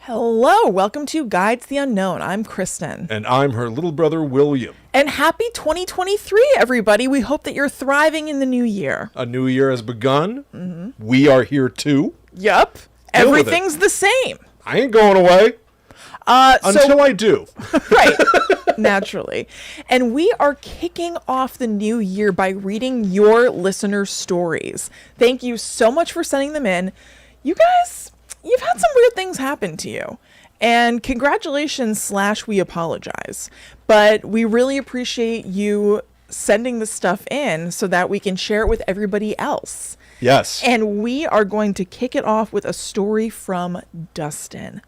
Hello, welcome to Guide to the Unknown. I'm Kristen. And I'm her little brother, William. And happy 2023, everybody. We hope that you're thriving in the new year. A new year has begun. Mm-hmm. We are here too. Yup. Everything's the same. I ain't going away. Until I do. Right. Naturally. And we are kicking off the new year by reading your listener stories. Thank you so much for sending them in. You guys, you've had some weird things happen to you. And congratulations / we apologize. But we really appreciate you sending the stuff in so that we can share it with everybody else. Yes. And we are going to kick it off with a story from Dustin.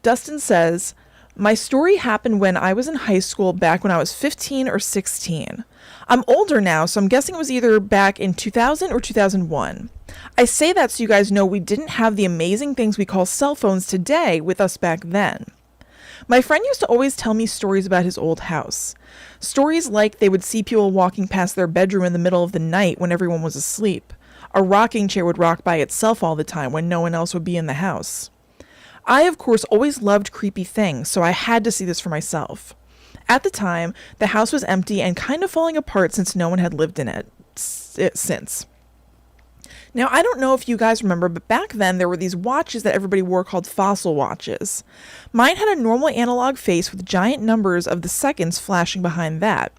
Dustin says, my story happened when I was in high school back when I was 15 or 16. I'm older now, so I'm guessing it was either back in 2000 or 2001. I say that so you guys know we didn't have the amazing things we call cell phones today with us back then. My friend used to always tell me stories about his old house. Stories like they would see people walking past their bedroom in the middle of the night when everyone was asleep. A rocking chair would rock by itself all the time when no one else would be in the house. I, of course, always loved creepy things, so I had to see this for myself. At the time, the house was empty and kind of falling apart since no one had lived in it since. Now, I don't know if you guys remember, but back then there were these watches that everybody wore called fossil watches. Mine had a normal analog face with giant numbers of the seconds flashing behind that.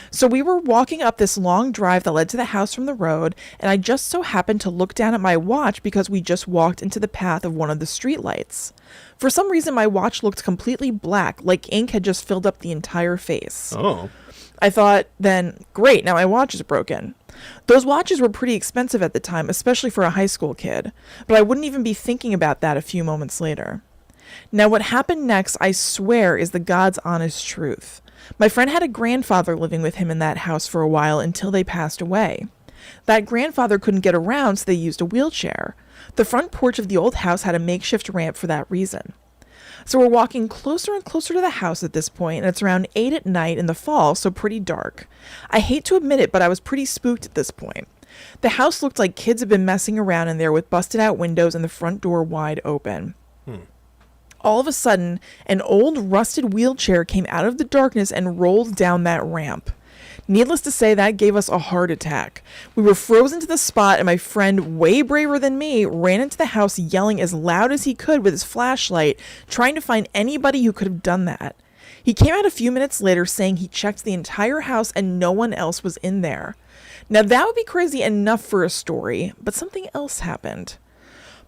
So we were walking up this long drive that led to the house from the road, and I just so happened to look down at my watch because we just walked into the path of one of the streetlights. For some reason, my watch looked completely black, like ink had just filled up the entire face. Oh. I thought then, great, now my watch is broken. Those watches were pretty expensive at the time, especially for a high school kid, but I wouldn't even be thinking about that a few moments later. Now what happened next, I swear, is the God's honest truth. My friend had a grandfather living with him in that house for a while until they passed away. That grandfather couldn't get around, so they used a wheelchair. The front porch of the old house had a makeshift ramp for that reason. So we're walking closer and closer to the house at this point, and it's around 8 at night in the fall, so pretty dark. I hate to admit it, but I was pretty spooked at this point. The house looked like kids had been messing around in there with busted out windows and the front door wide open. All of a sudden, an old rusted wheelchair came out of the darkness and rolled down that ramp. Needless to say, that gave us a heart attack. We were frozen to the spot, and my friend, way braver than me, ran into the house yelling as loud as he could with his flashlight, trying to find anybody who could have done that. He came out a few minutes later saying he checked the entire house and no one else was in there. Now that would be crazy enough for a story, but something else happened.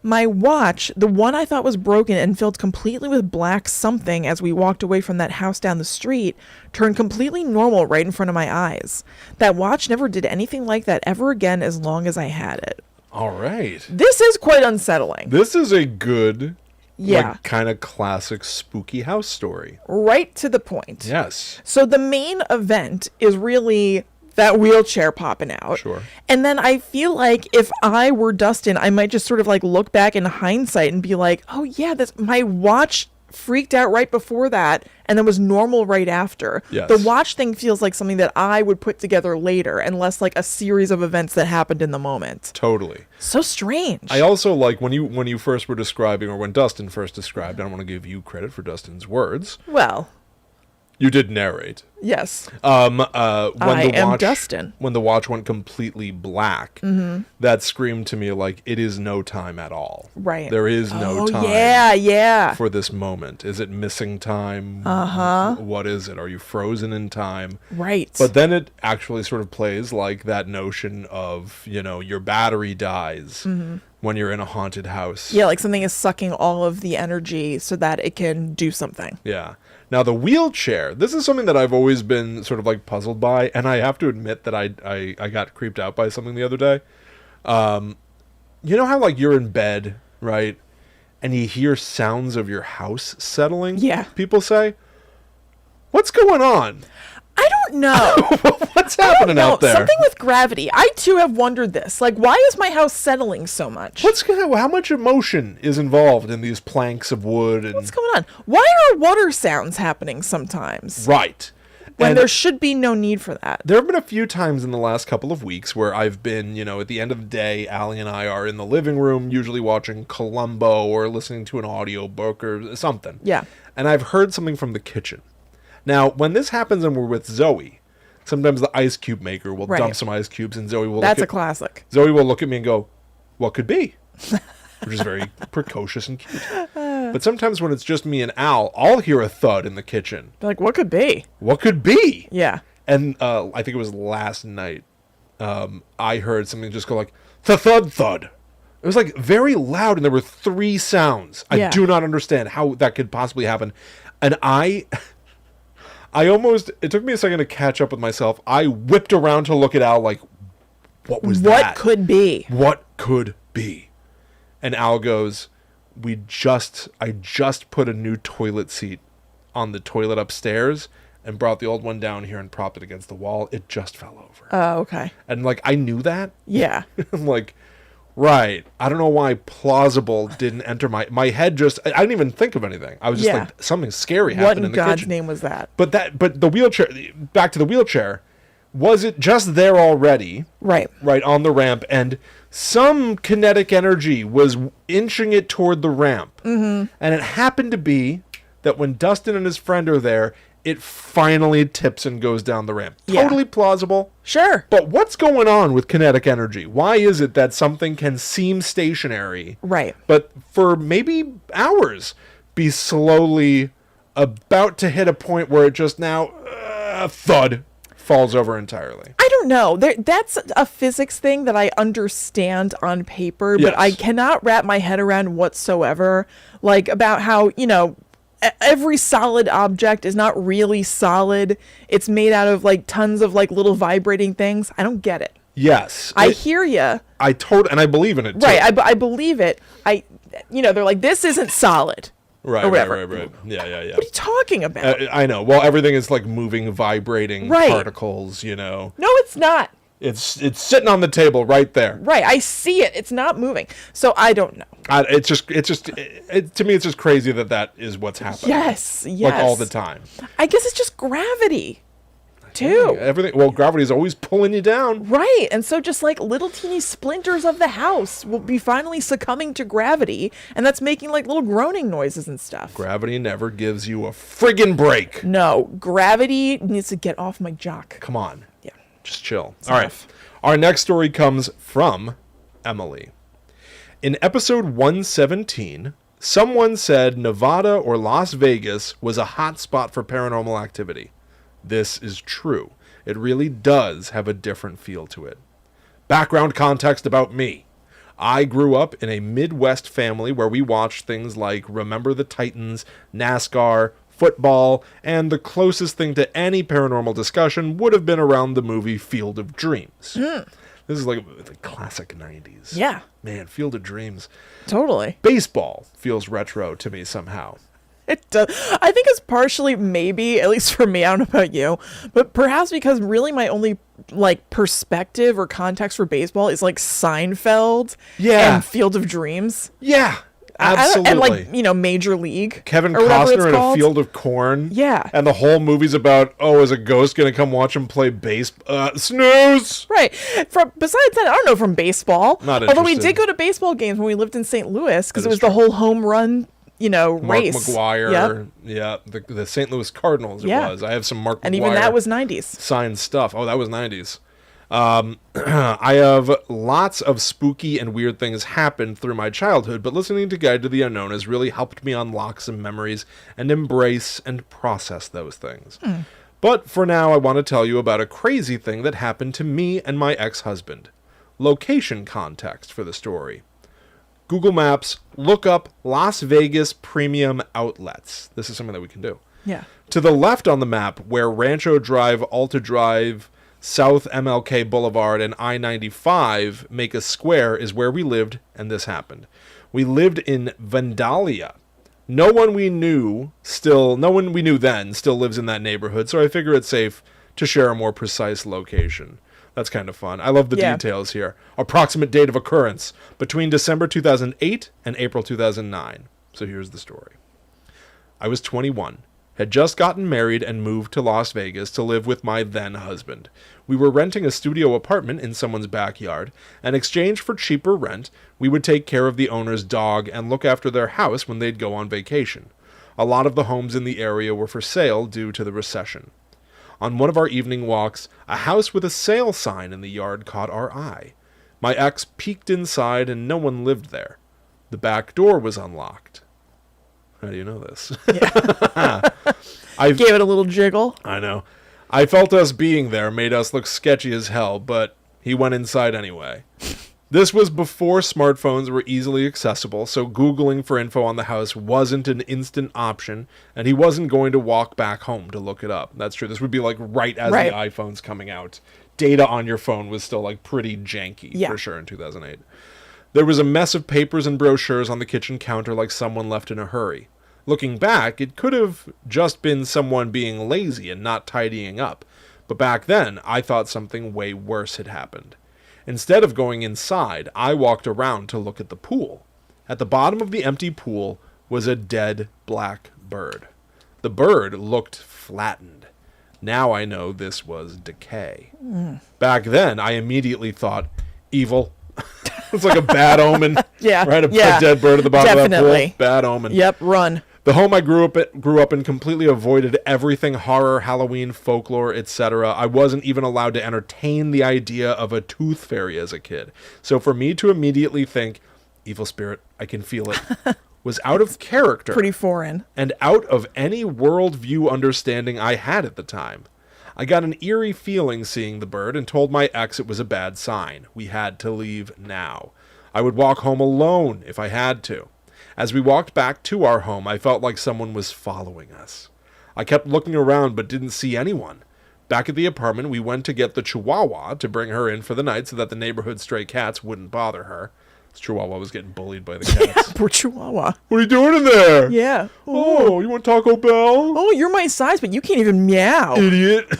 My watch, the one I thought was broken and filled completely with black something as we walked away from that house down the street, turned completely normal right in front of my eyes. That watch never did anything like that ever again as long as I had it. All right. This is quite unsettling. This is a good, kind of classic spooky house story. Right to the point. Yes. So the main event is really that wheelchair popping out. Sure. And then I feel like if I were Dustin, I might just sort of like look back in hindsight and be like, oh yeah, my watch freaked out right before that and then was normal right after. Yes. The watch thing feels like something that I would put together later and less like a series of events that happened in the moment. Totally. So strange. I also like when you first were describing, or when Dustin first described, I don't want to give you credit for Dustin's words. Well, you did narrate. Yes. When Dustin. When the watch went completely black, that screamed to me like, it is no time at all. Right. There is no time for this moment. Is it missing time? Uh-huh. What is it? Are you frozen in time? Right. But then it actually sort of plays like that notion of, your battery dies when you're in a haunted house. Yeah, like something is sucking all of the energy so that it can do something. Yeah. Now, the wheelchair, this is something that I've always been sort of like puzzled by, and I have to admit that I got creeped out by something the other day. You know how like you're in bed, right? And you hear sounds of your house settling? Yeah. People say, what's going on? I don't know. What's happening out there? Something with gravity. I too have wondered this. Like, why is my house settling so much? How much emotion is involved in these planks of wood? And what's going on? Why are water sounds happening sometimes? Right. When And there should be no need for that. there have been a few times in the last couple of weeks where I've been, at the end of the day, Allie and I are in the living room, usually watching Columbo or listening to an audiobook or something. Yeah. And I've heard something from the kitchen. Now, when this happens and we're with Zoe, sometimes the ice cube maker will dump some ice cubes and Zoe will That's a classic. Zoe will look at me and go, "What could be?" Which is very precocious and cute. But sometimes when it's just me and Al, I'll hear a thud in the kitchen. Like, what could be? What could be? Yeah. And I think it was last night, I heard something just go like, thud, thud. It was like very loud and there were 3 sounds. I do not understand how that could possibly happen. And I almost, it took me a second to catch up with myself. I whipped around to look at Al like, what was that? What could be? What could be? And Al goes, I just put a new toilet seat on the toilet upstairs and brought the old one down here and propped it against the wall. It just fell over. Oh, okay. And like, I knew that. Yeah. I'm like, right. I don't know why plausible didn't enter my head. Just, I didn't even think of anything. I was just like, something scary happened in the kitchen. What in God's name was that? But the wheelchair, back to the wheelchair, was it just there already? Right. Right on the ramp, and some kinetic energy was inching it toward the ramp. Mm-hmm. And it happened to be that when Dustin and his friend are there, it finally tips and goes down the ramp. Yeah. Totally plausible. Sure. But what's going on with kinetic energy? Why is it that something can seem stationary, Right, but for maybe hours be slowly about to hit a point where it just now, thud, falls over entirely? I don't know. That's a physics thing that I understand on paper, but I cannot wrap my head around whatsoever. Like, about how, every solid object is not really solid. It's made out of like tons of like little vibrating things. I don't get it. Yes. I hear you. And I believe in it too. Right. I believe it. They're like, this isn't solid. Right, or whatever. right. Yeah. What are you talking about? I know. Well, everything is like moving, vibrating particles, No, it's not. It's sitting on the table right there. Right. I see it. It's not moving. So I don't know. To me, it's just crazy that is what's happening. Yes. Like all the time. I guess it's just gravity, too. Everything. Well, gravity is always pulling you down. Right. And so just like little teeny splinters of the house will be finally succumbing to gravity, and that's making like little groaning noises and stuff. Gravity never gives you a friggin' break. No. Gravity needs to get off my jock. Come on. Yeah. Just chill. All right. Our next story comes from Emily. In episode 117, someone said Nevada or Las Vegas was a hot spot for paranormal activity. This is true. It really does have a different feel to it. Background context about me. I grew up in a Midwest family where we watched things like Remember the Titans, NASCAR, football, and the closest thing to any paranormal discussion would have been around the movie Field of Dreams. This is like the classic 90s. Yeah. Man, Field of Dreams. Totally. Baseball feels retro to me somehow. It does. I think it's partially, maybe, at least for me, I don't know about you, but perhaps because really my only like perspective or context for baseball is like Seinfeld and Field of Dreams. Yeah. Absolutely. And like, Major League. Kevin Costner in a field of corn. Yeah. And the whole movie's about, is a ghost going to come watch him play snooze? Right. Besides that, I don't know from baseball. Not interested. Although we did go to baseball games when we lived in St. Louis because it was the whole home run, Mark race. McGuire. Yep. Yeah. The St. Louis Cardinals it was. I have some Mark McGuire. And even that was 90s. Signed stuff. Oh, that was 90s. I have lots of spooky and weird things happen through my childhood, but listening to Guide to the Unknown has really helped me unlock some memories and embrace and process those things. But for now, I want to tell you about a crazy thing that happened to me and my ex-husband. Location context for the story. Google Maps, look up Las Vegas Premium Outlets. This is something that we can do. Yeah. To the left on the map, where Rancho Drive, Alta Drive, South MLK Boulevard, and I-95 make a square, is where we lived, and this happened. We lived in Vandalia. No one we knew then still lives in that neighborhood, so I figure it's safe to share a more precise location. That's kind of fun. I love the details here. Approximate date of occurrence, between December 2008 and April 2009. So here's the story. I was 21, Had just gotten married and moved to Las Vegas to live with my then husband. We were renting a studio apartment in someone's backyard. In exchange for cheaper rent, we would take care of the owner's dog and look after their house when they'd go on vacation. A lot of the homes in the area were for sale due to the recession. On one of our evening walks, a house with a sale sign in the yard caught our eye. My ex peeked inside and no one lived there. The back door was unlocked. How do you know this? Yeah. I Gave it a little jiggle. I know. I felt us being there made us look sketchy as hell, but he went inside anyway. This was before smartphones were easily accessible, so Googling for info on the house wasn't an instant option, and he wasn't going to walk back home to look it up. That's true. This would be like right as the iPhone's coming out. Data on your phone was still like pretty janky for sure in 2008. There was a mess of papers and brochures on the kitchen counter like someone left in a hurry. Looking back, it could have just been someone being lazy and not tidying up, but back then I thought something way worse had happened. Instead of going inside, I walked around to look at the pool. At the bottom of the empty pool was a dead black bird. The bird looked flattened. Now I know this was decay. Back then, I immediately thought, evil. It's like a bad omen. Yeah. Right? A dead bird at the bottom of that pool. Bad omen. Yep, run. The home I grew up in completely avoided everything horror, Halloween, folklore, etc. I wasn't even allowed to entertain the idea of a tooth fairy as a kid. So for me to immediately think, evil spirit, I can feel it, was out of character. Pretty foreign. And out of any worldview understanding I had at the time. I got an eerie feeling seeing the bird and told my ex it was a bad sign. We had to leave now. I would walk home alone if I had to. As we walked back to our home, I felt like someone was following us. I kept looking around but didn't see anyone. Back at the apartment, we went to get the Chihuahua to bring her in for the night so that the neighborhood stray cats wouldn't bother her. This Chihuahua was getting bullied by the cats. Yeah, poor Chihuahua. What are you doing in there? Yeah. Oh, you want Taco Bell? Oh, you're my size, but you can't even meow. Idiot.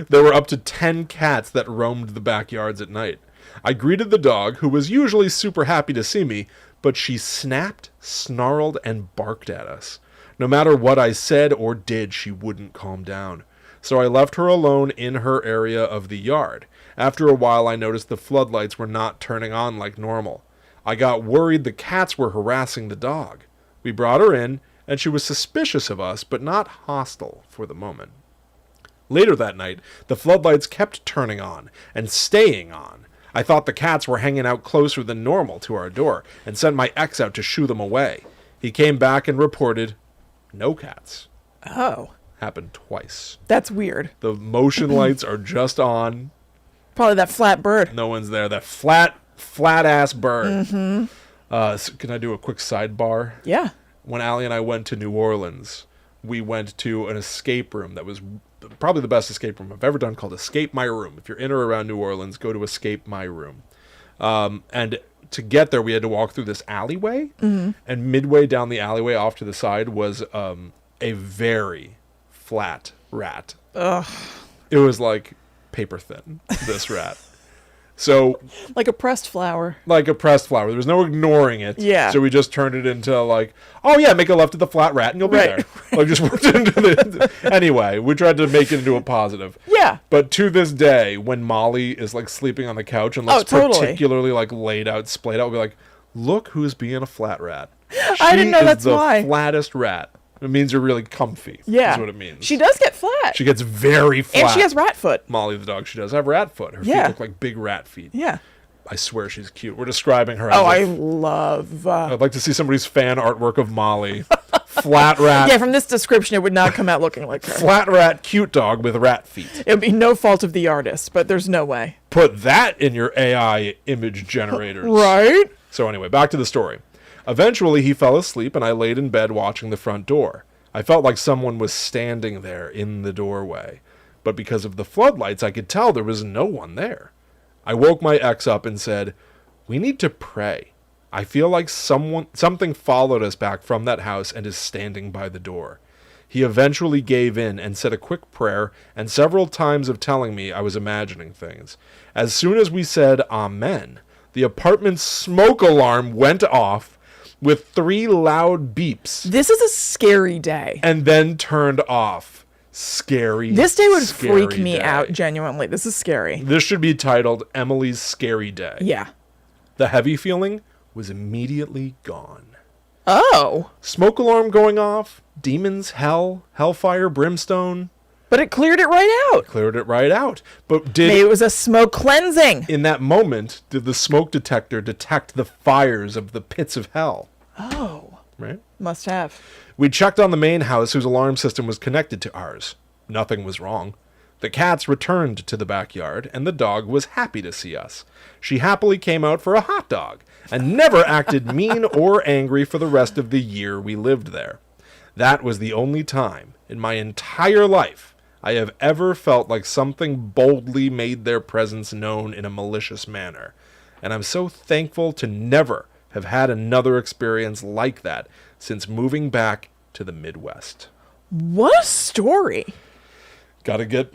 There were up to 10 cats that roamed the backyards at night. I greeted the dog, who was usually super happy to see me, but she snapped, snarled, and barked at us. No matter what I said or did, she wouldn't calm down. So I left her alone in her area of the yard. After a while, I noticed the floodlights were not turning on like normal. I got worried the cats were harassing the dog. We brought her in, and she was suspicious of us, but not hostile for the moment. Later that night, the floodlights kept turning on and staying on. I thought the cats were hanging out closer than normal to our door and sent my ex out to shoo them away. He came back and reported, no cats. Oh. Happened twice. That's weird. The motion lights are just on. Probably that flat bird. No one's there. That flat-ass bird. Mm-hmm. So can I do a quick sidebar? Yeah. When Allie and I went to New Orleans, we went to an escape room that was probably the best escape room I've ever done, called Escape My Room. If you're in or around New Orleans, go to Escape My Room. And to get there, we had to walk through this alleyway. Mm-hmm. And midway down the alleyway off to the side was a very flat rat. Ugh. It was like paper thin, this rat. So like a pressed flower. Like a pressed flower. There was no ignoring it. Yeah. So we just turned it into like, oh yeah, make a left at the flat rat and you'll be there. Like just worked into the... Anyway, we tried to make it into a positive. Yeah. But to this day, when Molly is like sleeping on the couch and looks particularly like laid out, splayed out, we'll be like, look who's being a flat rat. I didn't know that's why. She is the flattest rat. It means you're really comfy. Yeah. Is what it means. She does get flat. She gets very flat. And she has rat foot. Molly the dog, she does have rat foot. Her feet look like big rat feet. Yeah. I swear she's cute. We're describing her. Oh, I love... I'd like to see somebody's fan artwork of Molly. Flat rat. Yeah, from this description, it would not come out looking like her. Flat rat, cute dog with rat feet. It would be no fault of the artist, but there's no way. Put that in your AI image generators. Right? So anyway, back to the story. Eventually, he fell asleep, and I laid in bed watching the front door. I felt like someone was standing there in the doorway. But because of the floodlights, I could tell there was no one there. I woke my ex up and said, we need to pray. I feel like something followed us back from that house and is standing by the door. He eventually gave in and said a quick prayer and several times of telling me I was imagining things. As soon as we said amen, the apartment's smoke alarm went off. with 3 loud beeps This is a scary day. and then turned off. Scary. This day would scary freak me day. out, genuinely. This is scary. This should be titled Emily's Scary Day. Yeah. The heavy feeling was immediately gone. Oh. Smoke alarm going off, demons, hell, hellfire, brimstone. But it cleared it right out. Cleared it right out. But Maybe it was a smoke cleansing. in that moment, did the smoke detector detect the fires of the pits of hell? Oh. Right? Must have. We checked on the main house whose alarm system was connected to ours. Nothing was wrong. The cats returned to the backyard, and the dog was happy to see us. She happily came out for a hot dog, and never acted mean or angry for the rest of the year we lived there. That was the only time in my entire life I have ever felt like something boldly made their presence known in a malicious manner. And I'm so thankful to never have had another experience like that since moving back to the Midwest. What a story. Gotta get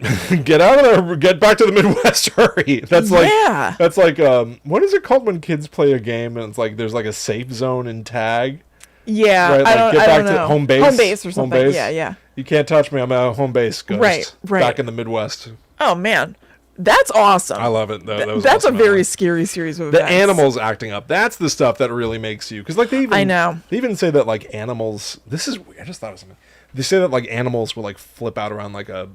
out of there, get back to the Midwest, hurry. That's like what is it called when kids play a game and it's like there's like a safe zone in tag? Yeah, Right, like I get back don't know. to home base. Home base or something. Home base. Yeah. You can't touch me, I'm at home base, ghost. Right. Back in the Midwest. Oh, man. That's awesome. I love it. That was That's awesome. a very scary series of the events. animals acting up. That's the stuff that really makes you, because like they even I know. they even say that like animals. This is weird. I just thought of something. They say that like animals will like flip out around like a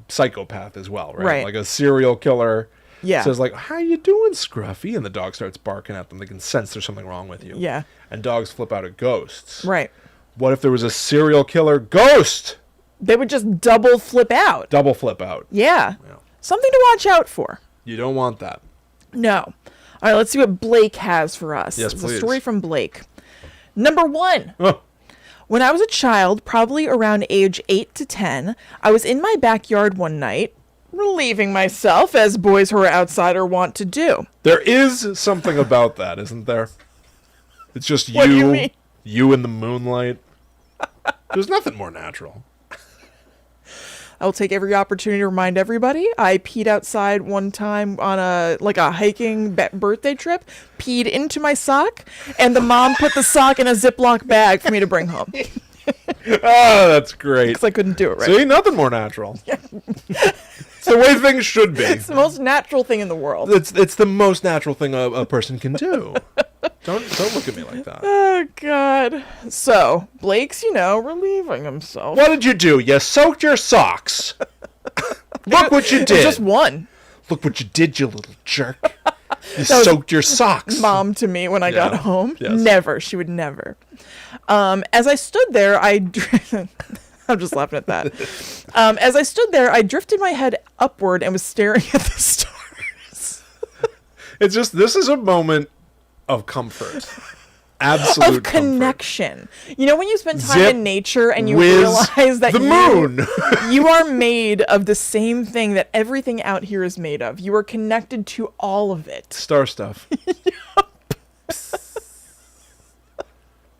psychopath as well, right? Right. Like a serial killer. Yeah. Says like, "How you doing, Scruffy?" And the dog starts barking at them. They can sense there's something wrong with you. Yeah. And dogs flip out at ghosts. Right. What if there was a serial killer ghost? They would just double flip out. Double flip out. Yeah. Yeah. Something to watch out for. You don't want that. No. All right, let's see what Blake has for us. Yes, It's please. a story from Blake. Number 1. Oh, When I was a child, probably around age 8 to 10, I was in my backyard one night, relieving myself, as boys who are outside are wont to do. there is something about that, isn't there? It's just What do you mean? you in the moonlight. There's nothing more natural. I will take every opportunity to remind everybody. I peed outside one time on a hiking birthday trip, peed into my sock, and the mom put the sock in a Ziploc bag for me to bring home. Oh, that's great. Because I couldn't do it right. See, nothing more natural. It's the way things should be. It's the most natural thing in the world. It's the most natural thing a person can do. Don't look at me like that. Oh, God. So, Blake's, relieving himself. What did you do? You soaked your socks. Look what you It was did. just one. Look what you did, you little jerk. You soaked your socks. Mom to me when I got Yeah. home. Yes. Never. She would never. As I stood there, I'm just laughing at that. As I stood there, I drifted my head upward and was staring at the stars. It's just, this is a moment of comfort. Absolute Of connection. You know when you spend time Zip, in nature and you whiz, realize that the moon. you are made of the same thing that everything out here is made of. You are connected to all of it. Star stuff.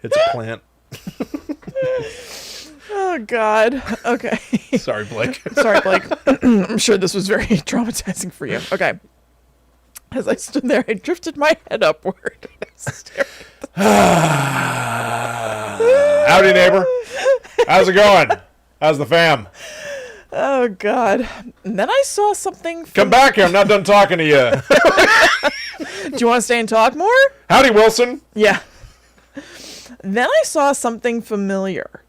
It's a plant. Oh, God. Okay. Sorry, Blake. Sorry, Blake. I'm sure this was very traumatizing for you. Okay. As I stood there, I drifted my head upward. Howdy, neighbor. How's it going? How's the fam? Oh, God. And then I saw something. Come back here. I'm not done talking to you. Do you want to stay and talk more? Howdy, Wilson. Yeah. Then I saw something familiar.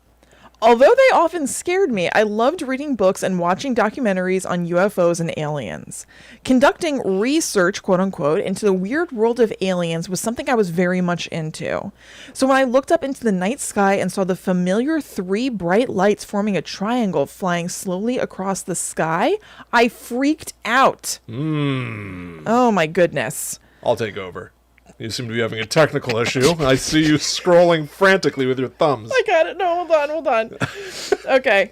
Although they often scared me, I loved reading books and watching documentaries on UFOs and aliens. Conducting research, quote unquote, into the weird world of aliens was something I was very much into. So when I looked up into the night sky and saw the familiar 3 bright lights forming a triangle flying slowly across the sky, I freaked out. Oh my goodness. I'll take over. You seem to be having a technical issue. I see you scrolling frantically with your thumbs. I got it. No, hold on. Okay.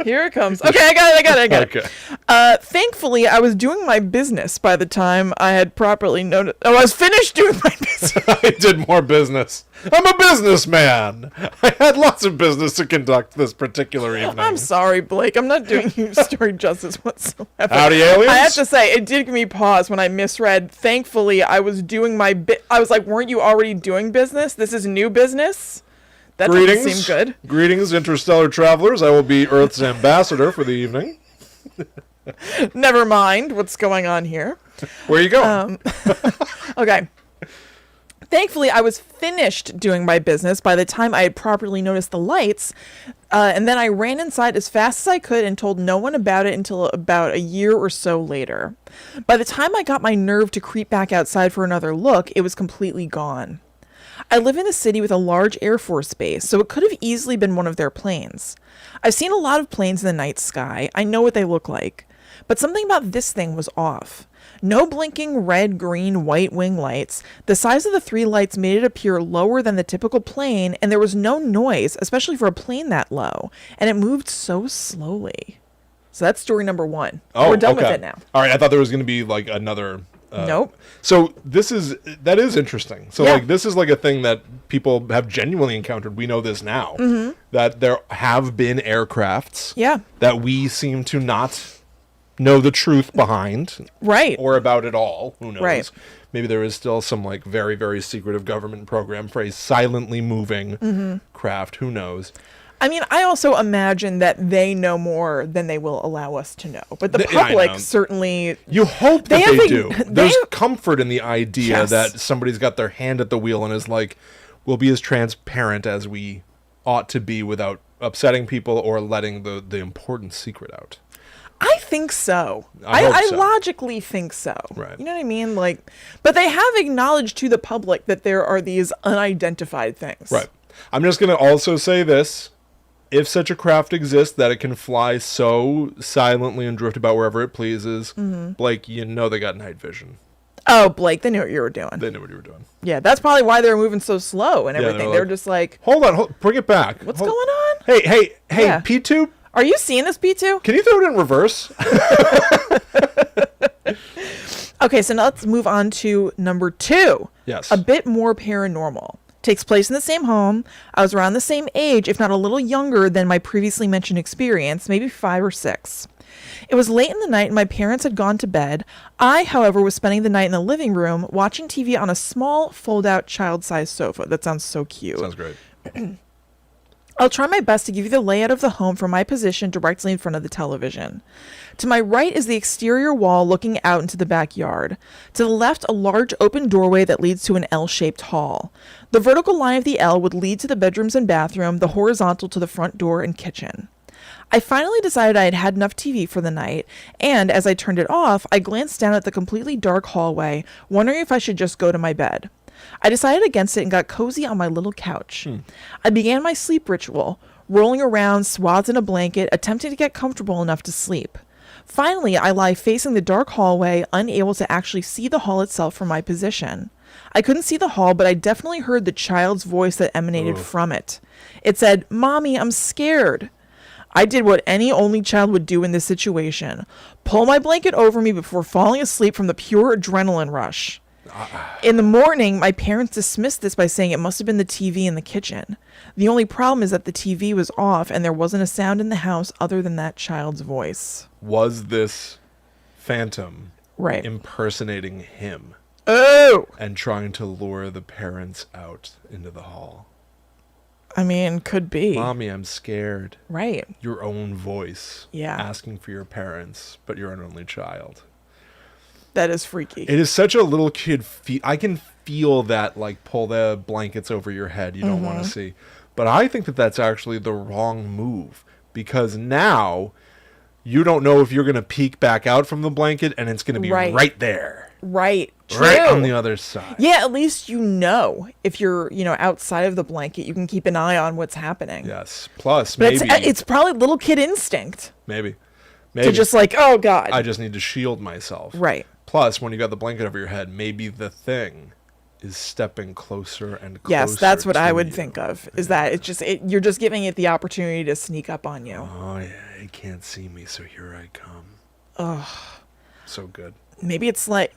Here it comes. Okay, I got it. Okay. Thankfully, I was doing my business by the time I had properly noticed. Oh, I was finished doing my business. I did more business. I'm a businessman. I had lots of business to conduct this particular evening. I'm sorry, Blake. I'm not doing your story justice whatsoever. Howdy, aliens. I have to say, it did give me pause when I misread. Thankfully, I was doing my I was like, weren't you already doing business? This is new business? That doesn't seem good. Greetings, interstellar travelers. I will be Earth's ambassador for the evening. Never mind what's going on here. Where are you going? Okay. Thankfully, I was finished doing my business by the time I had properly noticed the lights, and then I ran inside as fast as I could and told no one about it until about a year or so later. By the time I got my nerve to creep back outside for another look, it was completely gone. I live in a city with a large Air Force base, so it could have easily been one of their planes. I've seen a lot of planes in the night sky. I know what they look like. But something about this thing was off. No blinking red, green, white wing lights. The size of the 3 lights made it appear lower than the typical plane, and there was no noise, especially for a plane that low. And it moved so slowly. So that's story number 1. Oh, we're done with okay. it now. All right, I thought there was going to be like another. Nope. So that is interesting. So Yeah. like this is like a thing that people have genuinely encountered. We know this now, that there have been aircrafts Yeah. that we seem to not know the truth behind, Right. or about it all. Who knows? Right. Maybe there is still some like very, very secretive government program for a silently moving craft. Who knows? I mean, I also imagine that they know more than they will allow us to know. But the Yeah, I know. public certainly... You hope They that have they a- do. they- There's comfort in the idea Yes. that somebody's got their hand at the wheel and is like, we'll be as transparent as we ought to be without upsetting people or letting the important secret out. I think so. I hope I so. logically think so. Right. You know what I mean? Like, but they have acknowledged to the public that there are these unidentified things. Right. I'm just going to also say this. If such a craft exists that it can fly so silently and drift about wherever it pleases, Blake, you know they got night vision. Oh, Blake, they knew what you were doing. They knew what you were doing. Yeah, that's probably why they were moving so slow and Yeah, everything. they're They're just like, Hold on, bring it back. what's going on? Hey, Yeah. P2, Are you seeing this, P2? can you throw it in reverse? Okay, so now let's move on to number 2. Yes. A bit more paranormal. Takes place in the same home. I was around the same age, if not a little younger than my previously mentioned experience, maybe 5 or 6. It was late in the night and my parents had gone to bed. I, however, was spending the night in the living room watching TV on a small fold-out child-sized sofa. That sounds so cute. Sounds great. I'll try my best to give you the layout of the home from my position directly in front of the television. To my right is the exterior wall looking out into the backyard. To the left, a large open doorway that leads to an L-shaped hall. The vertical line of the L would lead to the bedrooms and bathroom, the horizontal to the front door and kitchen. I finally decided I had had enough TV for the night, and as I turned it off, I glanced down at the completely dark hallway, wondering if I should just go to my bed. I decided against it and got cozy on my little couch. I began my sleep ritual, rolling around, swathed in a blanket, attempting to get comfortable enough to sleep. Finally, I lie facing the dark hallway, unable to actually see the hall itself from my position. I couldn't see the hall, but I definitely heard the child's voice that emanated from it. It said, "Mommy, I'm scared." I did what any only child would do in this situation. Pull my blanket over me before falling asleep from the pure adrenaline rush. In the morning, my parents dismissed this by saying it must have been the TV in the kitchen. The only problem is that the TV was off and there wasn't a sound in the house other than that child's voice. Was this phantom Right. impersonating him Oh! and trying to lure the parents out into the hall? I mean, could be. Mommy, I'm scared. Right. Your own voice. Yeah. Asking for your parents, but you're an only child. That is freaky. It is such a little kid. I can feel that, like, pull the blankets over your head. You don't want to see. But I think that that's actually the wrong move, because now you don't know if you're going to peek back out from the blanket and it's going to be right there. Right. True. Right on the other side. Yeah, at least you know if you're, outside of the blanket, you can keep an eye on what's happening. Yes. Plus, But maybe. it's probably little kid instinct Maybe. to just like, oh, God. I just need to shield myself. Right. Plus, when you got the blanket over your head, maybe the thing is stepping closer and closer. Yes, that's what I to would you. think of, is that you're just giving it the opportunity to sneak up on you. Oh, yeah. They can't see me, so here I come. Ugh. So good. Maybe it's like,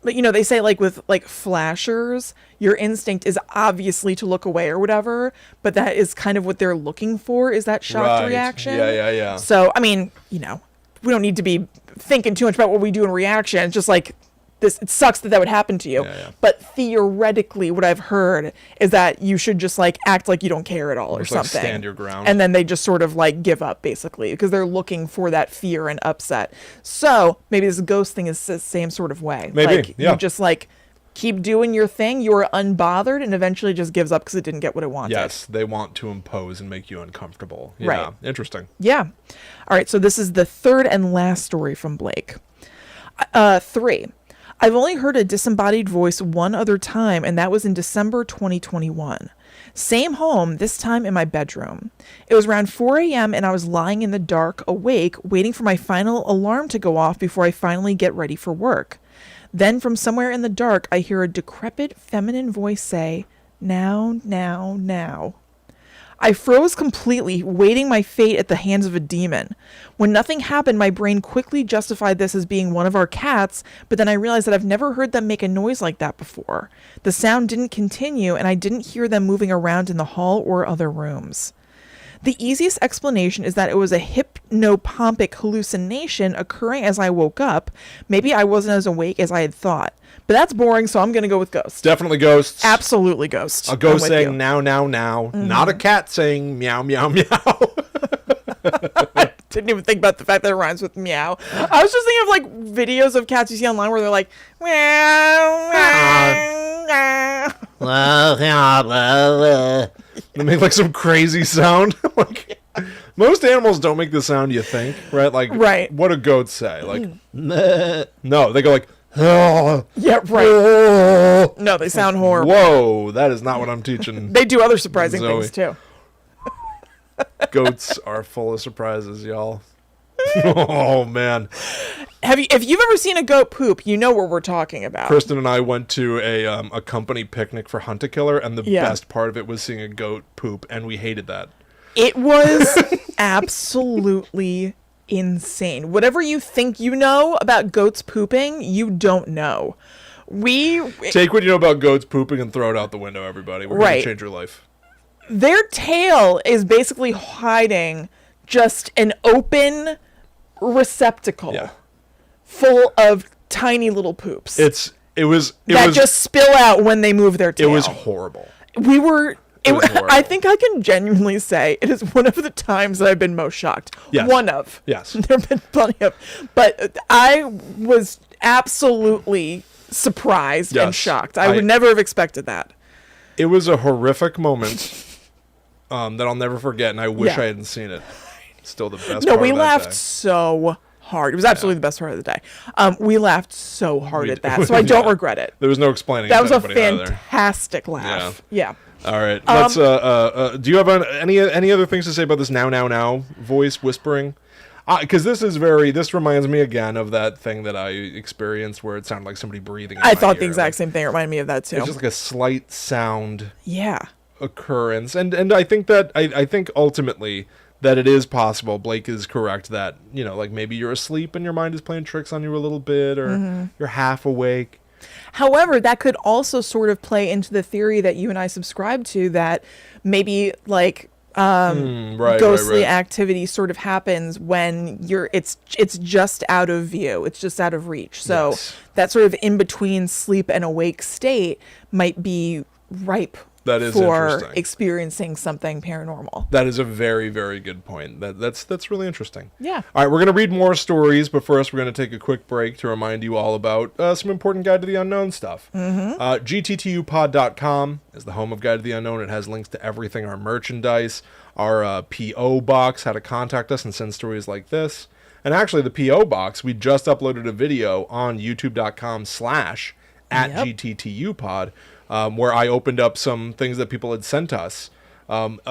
but they say like with like flashers, your instinct is obviously to look away or whatever, but that is kind of what they're looking for, is that shocked Right. reaction. Yeah. So, I mean, we don't need to be thinking too much about what we do in reaction. It's just like this, it sucks that would happen to you. Yeah. But theoretically, what I've heard is that you should just like act like you don't care at all or Just, like, something. stand your ground. And then they just sort of like give up basically because they're looking for that fear and upset. So maybe this ghost thing is the same sort of way. Maybe, like, yeah. You just like keep doing your thing. You're unbothered and eventually just gives up because it didn't get what it wanted. Yes, they want to impose and make you uncomfortable. Yeah, Right. Interesting. Yeah. All right. So this is the third and last story from Blake. 3. I've only heard a disembodied voice one other time, and that was in December 2021. Same home, this time in my bedroom. It was around 4 a.m. and I was lying in the dark, awake, waiting for my final alarm to go off before I finally get ready for work. Then from somewhere in the dark, I hear a decrepit feminine voice say, "Now, now, now." I froze completely, waiting my fate at the hands of a demon. When nothing happened, my brain quickly justified this as being one of our cats, but then I realized that I've never heard them make a noise like that before. The sound didn't continue, and I didn't hear them moving around in the hall or other rooms. The easiest explanation is that it was a hypnopompic hallucination occurring as I woke up. Maybe I wasn't as awake as I had thought. But that's boring, so I'm going to go with ghost. Definitely ghosts. Absolutely ghost. A ghost I'm with saying you. now, now, now. Mm-hmm. Not a cat saying meow, meow, meow. Didn't even think about the fact that it rhymes with meow. I was just thinking of like videos of cats you see online where they're like meow, meow, meow. They make like some crazy sound. Like, most animals don't make the sound you think, right? Like, Right. what do goats say? Like, no, they go like, oh, Yeah, right. oh. No, they sound horrible. Whoa, that is not what I'm teaching. They do other surprising Zoe. things too. Goats are full of surprises, y'all. Oh man, If you've ever seen a goat poop, you know what we're talking about. Kristen and I went to a company picnic for Hunt a Killer, and the Yeah. best part of it was seeing a goat poop, and we hated that. It was absolutely insane. Whatever you think you know about goats pooping, you don't know. Take what you know about goats pooping and throw it out the window, everybody. We're Right. going to change your life. Their tail is basically hiding just an open receptacle Yeah. full of tiny little poops It was just spill out when they move their it tail. was horrible. We were. was horrible. I think I can genuinely say it is one of the times that I've been most shocked. Yes. One of. Yes. There have been plenty of. But I was absolutely surprised and Yes. shocked. I would never have expected that. It was a horrific moment that I'll never forget, and I wish Yeah. I hadn't seen it. Still the best No, part we of that laughed day. so hard. It was absolutely the best part of the day. We laughed so hard at that, so I Yeah. don't regret it. There was no explaining That it was to a anybody either. fantastic laugh. Yeah. All right. Let's. Do you have any other things to say about this now voice whispering? Because this reminds me again of that thing that I experienced where it sounded like somebody breathing. In I my thought the ear. exact Like, same thing. It reminded me of that too. it's just like a slight sound Yeah. occurrence, and I think that I think ultimately that it is possible. Blake is correct that like maybe you're asleep and your mind is playing tricks on you a little bit, or you're half awake. However, that could also sort of play into the theory that you and I subscribe to, that maybe like ghostly activity sort of happens when it's just out of view, it's just out of reach. So Yes. that sort of in between sleep and awake state might be ripe That is for interesting. experiencing something paranormal. That is a very, very good point. That's really interesting. Yeah. All right, we're going to read more stories, but first we're going to take a quick break to remind you all about some important Guide to the Unknown stuff. GTTUpod.com is the home of Guide to the Unknown. It has links to everything, our merchandise, our P.O. box, how to contact us and send stories like this. And actually, the P.O. box, we just uploaded a video on youtube.com/@GTTUpod, where I opened up some things that people had sent us.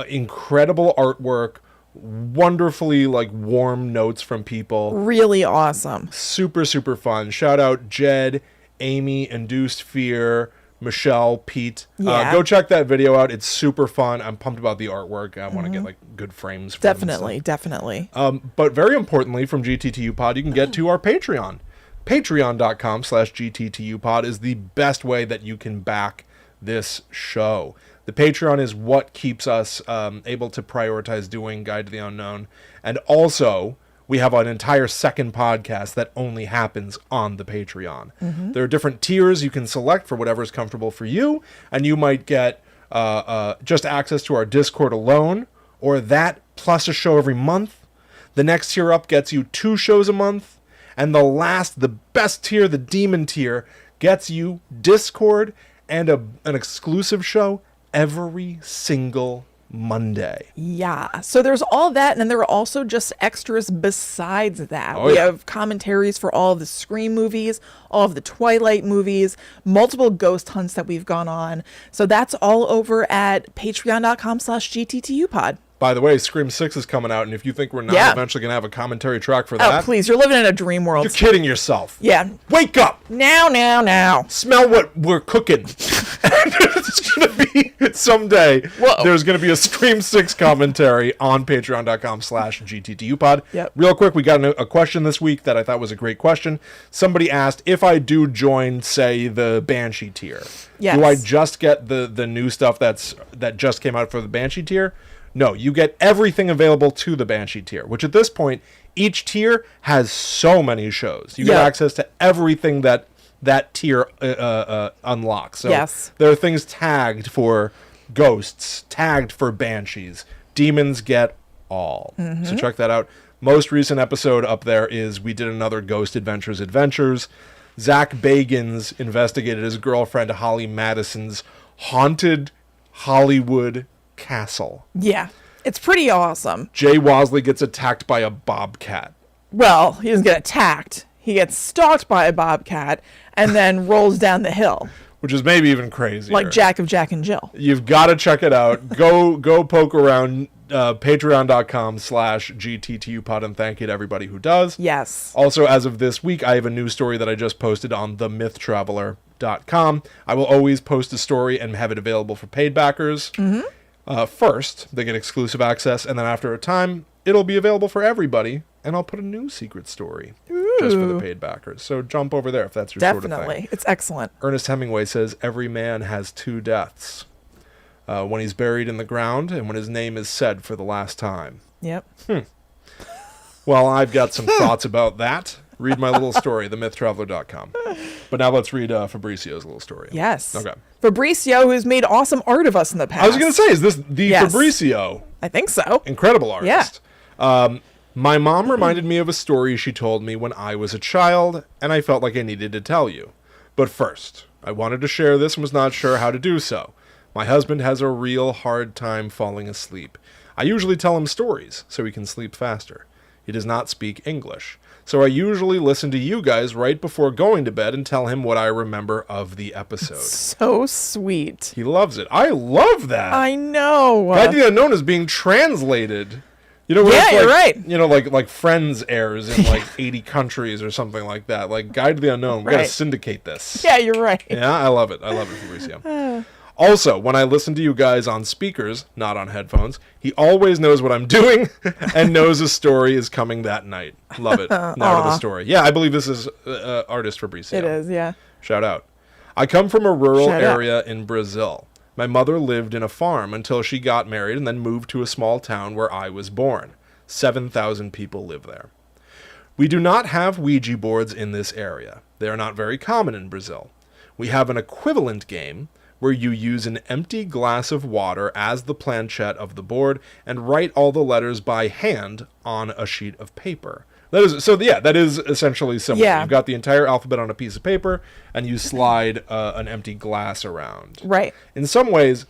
Incredible artwork, wonderfully warm notes from people. Really awesome. Super, super fun. Shout out Jed, Amy, Induced Fear, Michelle, Pete. Yeah. Go check that video out. It's super fun. I'm pumped about the artwork. I want to get like good frames for Definitely, definitely. But very importantly, from GTTU Pod, you can get to our Patreon. Patreon.com/GTTU Pod is the best way that you can back this show. The Patreon is what keeps us able to prioritize doing Guide to the Unknown. And also, we have an entire second podcast that only happens on the Patreon. There are different tiers you can select for whatever is comfortable for you, and you might get just access to our Discord alone, or that plus a show every month. The next tier up gets you 2 shows a month, and the best tier, the Demon tier, gets you Discord and an exclusive show every single Monday. Yeah. So there's all that, and then there are also just extras besides that. Oh, we yeah. have commentaries for all of the Scream movies, all of the Twilight movies, multiple ghost hunts that we've gone on. So that's all over at patreon.com/GTTUpod. By the way, Scream 6 is coming out, and if you think we're not Yeah. eventually going to have a commentary track for Oh, that, please. You're living in a dream world. you're kidding yourself. Yeah. Wake up! Now. Smell what we're cooking. It's going to be someday. Whoa. There's going to be a Scream 6 commentary on patreon.com/GTTUpod. Yep. Real quick, we got a question this week that I thought was a great question. Somebody asked, if I do join, say, the Banshee tier, Yes. do I just get the new stuff that just came out for the Banshee tier? No, you get everything available to the Banshee tier, which at this point, each tier has so many shows. You get Yeah. access to everything that tier unlocks. So Yes. there are things tagged for ghosts, tagged for banshees. Demons get all. So check that out. Most recent episode up there is we did another Ghost Adventures. Zach Bagans investigated his girlfriend Holly Madison's haunted Hollywood castle. Yeah. It's pretty awesome. Jay Wasley gets attacked by a bobcat. Well, he doesn't get attacked. He gets stalked by a bobcat and then rolls down the hill. Which is maybe even crazier. Like Jack of Jack and Jill. You've got to check it out. Go poke around patreon.com/GTTUpod, and thank you to everybody who does. Yes. Also, as of this week, I have a news story that I just posted on themythtraveler.com. I will always post a story and have it available for paid backers. First, they get exclusive access, and then after a time, it'll be available for everybody, and I'll put a new secret story just for the paid backers. So jump over there if that's your sort of thing. Definitely. It's excellent. Ernest Hemingway says, every man has 2 deaths. When he's buried in the ground and when his name is said for the last time. Yep. Well, I've got some thoughts about that. Read my little story, themythtraveler.com. But now let's read Fabrizio's little story. Yes. Okay. Fabrizio, who's made awesome art of us in the past. I was going to say, is this the Yes. Fabrizio? I think so. Incredible artist. My mom reminded me of a story she told me when I was a child, and I felt like I needed to tell you. But first, I wanted to share this and was not sure how to do so. My husband has a real hard time falling asleep. I usually tell him stories so he can sleep faster. He does not speak English, so I usually listen to you guys right before going to bed and tell him what I remember of the episode. So sweet. He loves it. I love that. I know. Guide to the Unknown is being translated. You know, when Yeah, it's you're like, right. You know, like Friends airs in like 80 countries or something like that. Like Guide to the Unknown, we gotta Right. syndicate this. Yeah, you're right. Yeah, I love it. I love it, Fabrizio. Also, when I listen to you guys on speakers, not on headphones, he always knows what I'm doing and knows a story is coming that night. Love it. Now to the story. Yeah, I believe this is artist Fabrizio. It is, yeah. Shout out. I come from a rural Shout out. area in Brazil. My mother lived in a farm until she got married and then moved to a small town where I was born. 7,000 people live there. We do not have Ouija boards in this area. They are not very common in Brazil. We have an equivalent game where you use an empty glass of water as the planchette of the board and write all the letters by hand on a sheet of paper. That is essentially similar. Yeah. You've got the entire alphabet on a piece of paper, and you slide an empty glass around. Right. In some ways,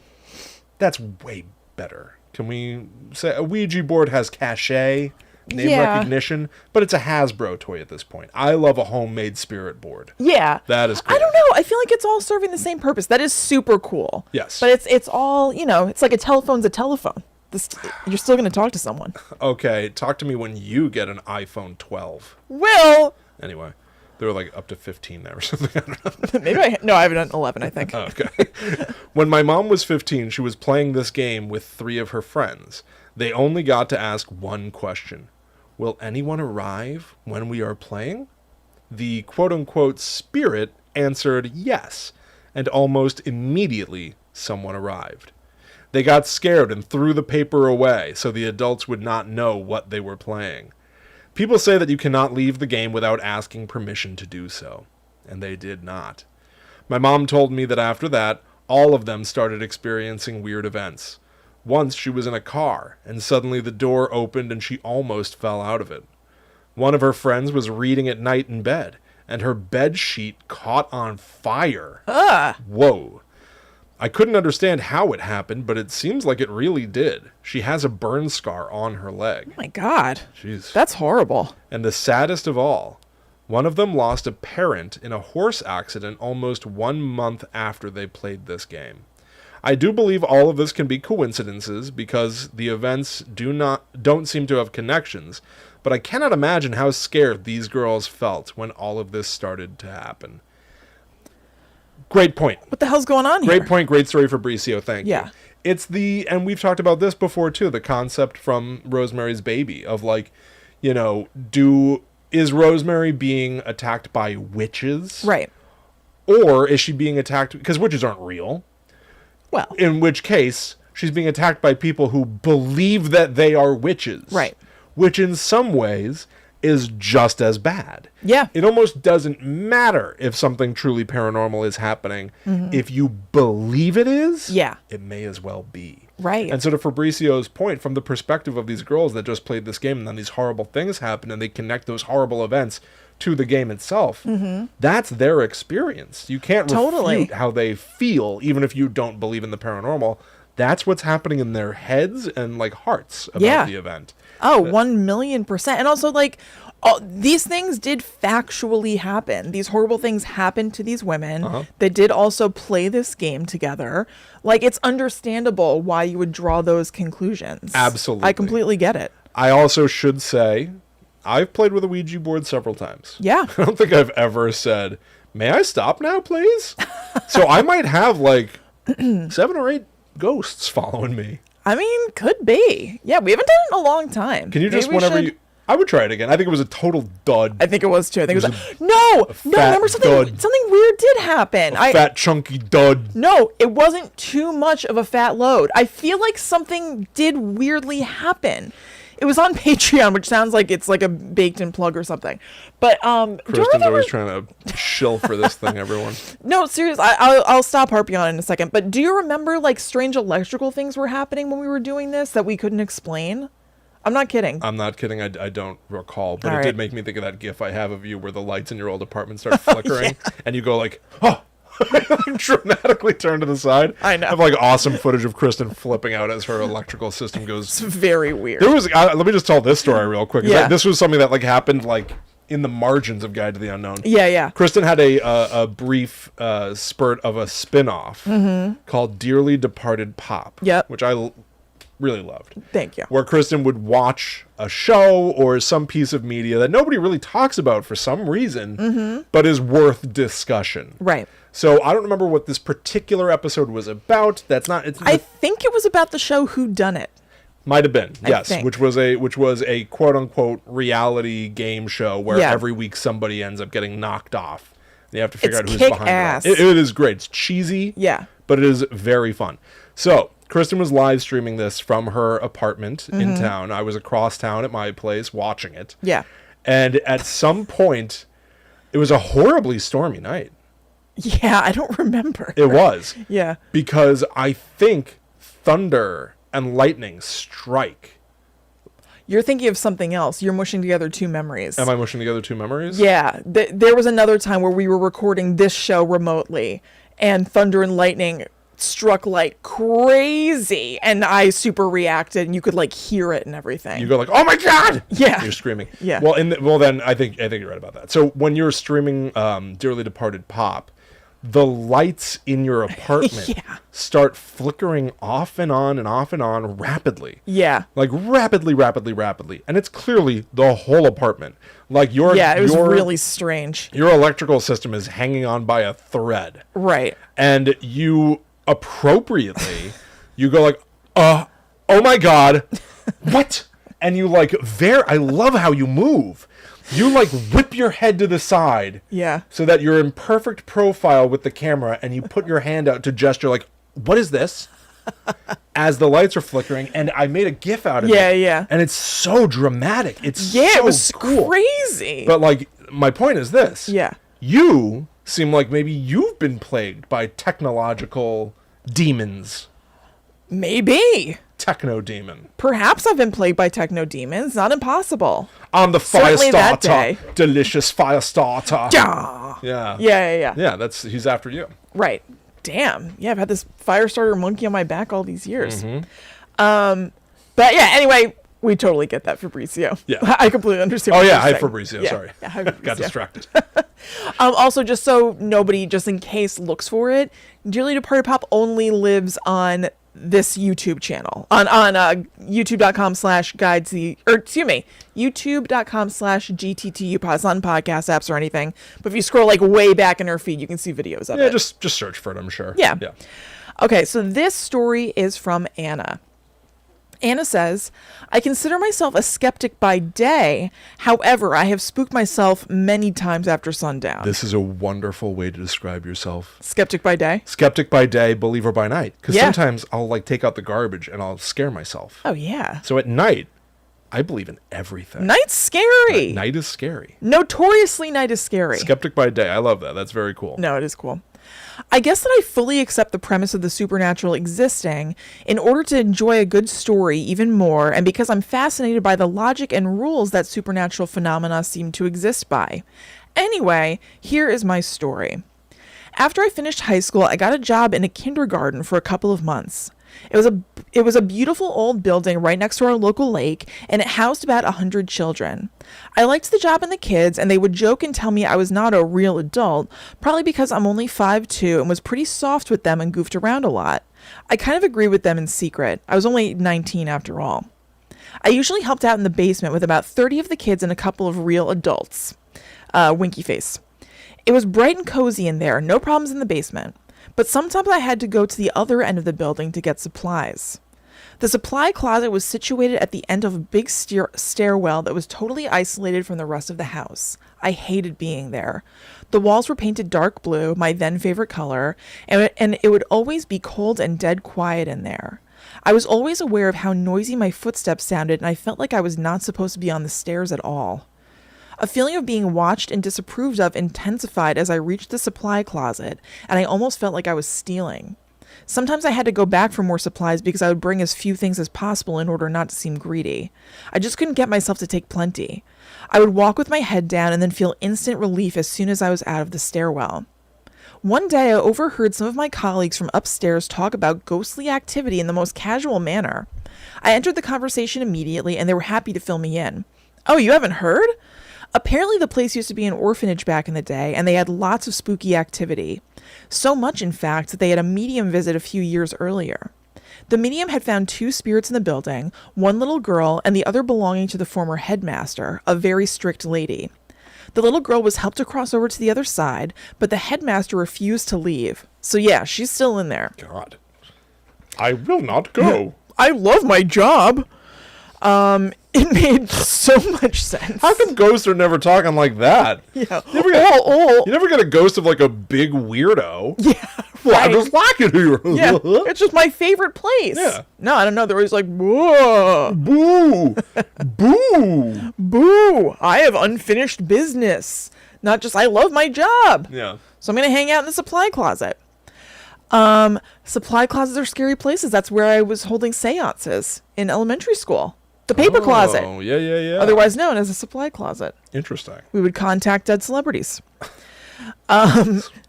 that's way better. Can we say a Ouija board has cachet, name Yeah. recognition, but it's a Hasbro toy at this point. I love a homemade spirit board. Yeah. That is cool. I don't know. I feel like it's all serving the same purpose. That is super cool. Yes. But it's all, it's like a telephone's a telephone. You're still going to talk to someone. Okay, talk to me when you get an iPhone 12. Will. Anyway. There were like up to 15 there or something. I don't know. Maybe I haven't done 11, I think. Oh, okay. When my mom was 15, she was playing this game with 3 of her friends. They only got to ask one question. Will anyone arrive when we are playing? The quote-unquote spirit answered yes, and almost immediately someone arrived. They got scared and threw the paper away so the adults would not know what they were playing. People say that you cannot leave the game without asking permission to do so, and they did not. My mom told me that after that, all of them started experiencing weird events. Once she was in a car, and suddenly the door opened and she almost fell out of it. One of her friends was reading at night in bed, and her bed sheet caught on fire. Whoa. I couldn't understand how it happened, but it seems like it really did. She has a burn scar on her leg. Oh my God. Jeez. That's horrible. And the saddest of all, one of them lost a parent in a horse accident almost 1 month after they played this game. I do believe all of this can be coincidences because the events don't seem to have connections, but I cannot imagine how scared these girls felt when all of this started to happen. Great point. What the hell's going on here? Great point. Great story, Fabricio. Thank you. Yeah. It's and we've talked about this before too, the concept from Rosemary's Baby of like, you know, is Rosemary being attacked by witches? Right. Or is she being attacked because witches aren't real? Well. In which case, she's being attacked by people who believe that they are witches. Right. Which in some ways is just as bad. Yeah. It almost doesn't matter if something truly paranormal is happening. Mm-hmm. If you believe it is, it may as well be. Right. And so to Fabricio's point, from the perspective of these girls that just played this game and then these horrible things happen and they connect those horrible events to the game itself, that's their experience. You can't refute how they feel, even if you don't believe in the paranormal. That's what's happening in their heads and like hearts about the event. Oh, 1,000,000%. And also, like, these things did factually happen. These horrible things happened to these women. They did also play this game together. Like, it's understandable why you would draw those conclusions. Absolutely. I completely get it. I also should say, I've played with a Ouija board several times. Yeah. I don't think I've ever said, may I stop now, please? So I might have, like, 7 or 8 ghosts following me. I mean, could be. Yeah, we haven't done it in a long time. Can you just, whenever you... I would try it again. I think it was a total dud. I think it was too. I think it was like, no, remember something weird did happen. Fat, chunky dud. No, it wasn't too much of a fat load. I feel like something did weirdly happen. It was on Patreon, which sounds like it's like a baked-in plug or something. But Kristen's always trying to shill for this thing, everyone. No, seriously, I'll stop harping on it in a second. But do you remember like strange electrical things were happening when we were doing this that we couldn't explain? I'm not kidding. I'm not kidding. I don't recall, but it did make me think of that GIF I have of you where the lights in your old apartment start flickering, and you go like, oh. Dramatically turn to the side. I know. I have like awesome footage of Kristen flipping out as her electrical system goes. It's very weird. There was. Let me just tell this story real quick. This was something that like happened like in the margins of Guide to the Unknown. Yeah. Kristen had a brief spurt of a spin-off called Dearly Departed Pop. Yep. Which I really loved. Thank you. Where Kristen would watch a show or some piece of media that nobody really talks about for some reason, but is worth discussion. Right. So I don't remember what this particular episode was about. I think it was about the show Who Done It. Might have been, yes, which was a quote unquote reality game show where every week somebody ends up getting knocked off. You have to figure out who's behind it. It is great. It's cheesy, but it is very fun. So Kristen was live streaming this from her apartment in town. I was across town at my place watching it. Yeah. And at some point, it was a horribly stormy night. Yeah, I don't remember. It was. Yeah. Because I think thunder and lightning strike. You're thinking of something else. You're mushing together two memories. Am I mushing together two memories? Yeah. There was another time where we were recording this show remotely, and thunder and lightning struck like crazy, and I super reacted, and you could like hear it and everything. You go like, "Oh my god!" Yeah, you're screaming. Yeah. Well, then I think you're right about that. So when you're streaming Dearly Departed Pop, the lights in your apartment Yeah. start flickering off and on and off and on rapidly. Yeah. Like rapidly, rapidly, rapidly. And it's clearly the whole apartment. Like It was really strange. your electrical system is hanging on by a thread. Right. And you appropriately, you go like, oh my God, what? And you like, I love how you move. You like whip your head to the side. Yeah. So that you're in perfect profile with the camera, and you put your hand out to gesture like, what is this? As the lights are flickering, and I made a GIF out of it. Yeah. And it's so dramatic. It's so It was cool. crazy. But like, my point is this. Yeah. You seem like maybe you've been plagued by technological demons. Maybe. Techno demon. Perhaps I've been plagued by techno demons. Not impossible. On the fire Certainly that starter. day. Delicious fire starter. Yeah. Yeah. Yeah. He's after you. Right. Damn. Yeah, I've had this fire starter monkey on my back all these years. Mm-hmm. But yeah, anyway, we totally get that, Fabrizio. Yeah. I completely understand Oh what yeah, you're hi saying. Fabrizio, Yeah. sorry. Yeah, hi, Got Fabrizio. distracted. Also, just so nobody, just in case, looks for it, Dearly Departed Pop only lives on this YouTube channel on youtube.com/GTTU pod. It's not on podcast apps or anything, but if you scroll like way back in our feed, you can see videos of Yeah, it. just search for it, I'm sure. Yeah. Yeah. Okay, so this story is from Anna. Anna says, I consider myself a skeptic by day. However, I have spooked myself many times after sundown. This is a wonderful way to describe yourself. Skeptic by day? Skeptic by day, believer by night. Because Yeah. sometimes I'll like take out the garbage and I'll scare myself. Oh, yeah. So at night, I believe in everything. Night's scary. Night is scary. Notoriously, night is scary. Skeptic by day. I love that. That's very cool. No, it is cool. I guess that I fully accept the premise of the supernatural existing in order to enjoy a good story even more, and because I'm fascinated by the logic and rules that supernatural phenomena seem to exist by. Anyway, here is my story. After I finished high school, I got a job in a kindergarten for a couple of months. It was a beautiful old building right next to our local lake, and it housed about 100 children. I liked the job and the kids, and they would joke and tell me I was not a real adult, probably because I'm only 5'2", and was pretty soft with them and goofed around a lot. I kind of agree with them in secret. I was only 19 after all. I usually helped out in the basement with about 30 of the kids and a couple of real adults. Winky face. It was bright and cozy in there, no problems in the basement. But sometimes I had to go to the other end of the building to get supplies. The supply closet was situated at the end of a big stairwell that was totally isolated from the rest of the house. I hated being there. The walls were painted dark blue, my then favorite color, and it would always be cold and dead quiet in there. I was always aware of how noisy my footsteps sounded, and I felt like I was not supposed to be on the stairs at all. A feeling of being watched and disapproved of intensified as I reached the supply closet, and I almost felt like I was stealing. Sometimes I had to go back for more supplies because I would bring as few things as possible in order not to seem greedy. I just couldn't get myself to take plenty. I would walk with my head down and then feel instant relief as soon as I was out of the stairwell. One day I overheard some of my colleagues from upstairs talk about ghostly activity in the most casual manner. I entered the conversation immediately, and they were happy to fill me in. Oh, you haven't heard? Apparently the place used to be an orphanage back in the day, and they had lots of spooky activity. So much, in fact, that they had a medium visit a few years earlier. The medium had found 2 spirits in the building, one little girl and the other belonging to the former headmaster, a very strict lady. The little girl was helped to cross over to the other side, but the headmaster refused to leave. So yeah, she's still in there. God. I will not go. I love my job. It made so much sense. How come ghosts are never talking like that? Yeah. You never get a ghost of like a big weirdo. Yeah. Well, I right. just like it here. Yeah. It's just my favorite place. Yeah. No, I don't know. They're always like, whoa, Boo. Boo. boo. I have unfinished business. Not just, I love my job. Yeah. So I'm going to hang out in the supply closet. Supply closets are scary places. That's where I was holding seances in elementary school. The paper closet. Oh, yeah. Otherwise known as a supply closet. Interesting. We would contact dead celebrities.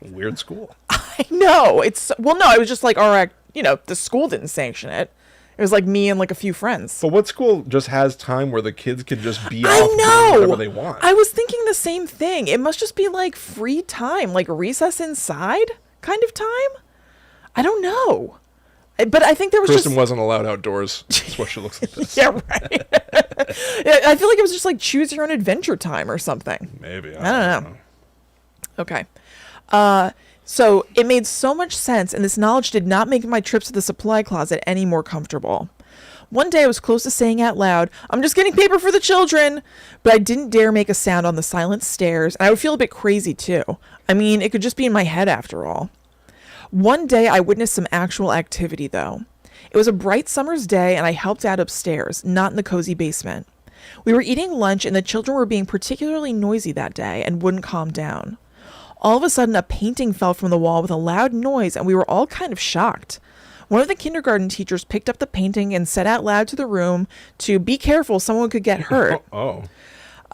Weird school. I know. No, it was just like, all right, the school didn't sanction it. It was like me and like a few friends. But what school just has time where the kids can just be I off know. doing whatever they want? I was thinking the same thing. It must just be like free time, like recess inside. kind of time. I don't know. But I think there was Kristen just... wasn't allowed outdoors. That's why she looks like this. Yeah, right. I feel like it was just like choose your own adventure time or something. Maybe. I don't know. Okay. So it made so much sense, and this knowledge did not make my trips to the supply closet any more comfortable. One day I was close to saying out loud, "I'm just getting paper for the children," but I didn't dare make a sound on the silent stairs, and I would feel a bit crazy too. I mean, it could just be in my head after all. One day I witnessed some actual activity though. It was a bright summer's day and I helped out upstairs, not in the cozy basement. We were eating lunch and the children were being particularly noisy that day and wouldn't calm down. All of a sudden a painting fell from the wall with a loud noise and we were all kind of shocked. One of the kindergarten teachers picked up the painting and said out loud to the room to be careful, someone could get hurt. Oh.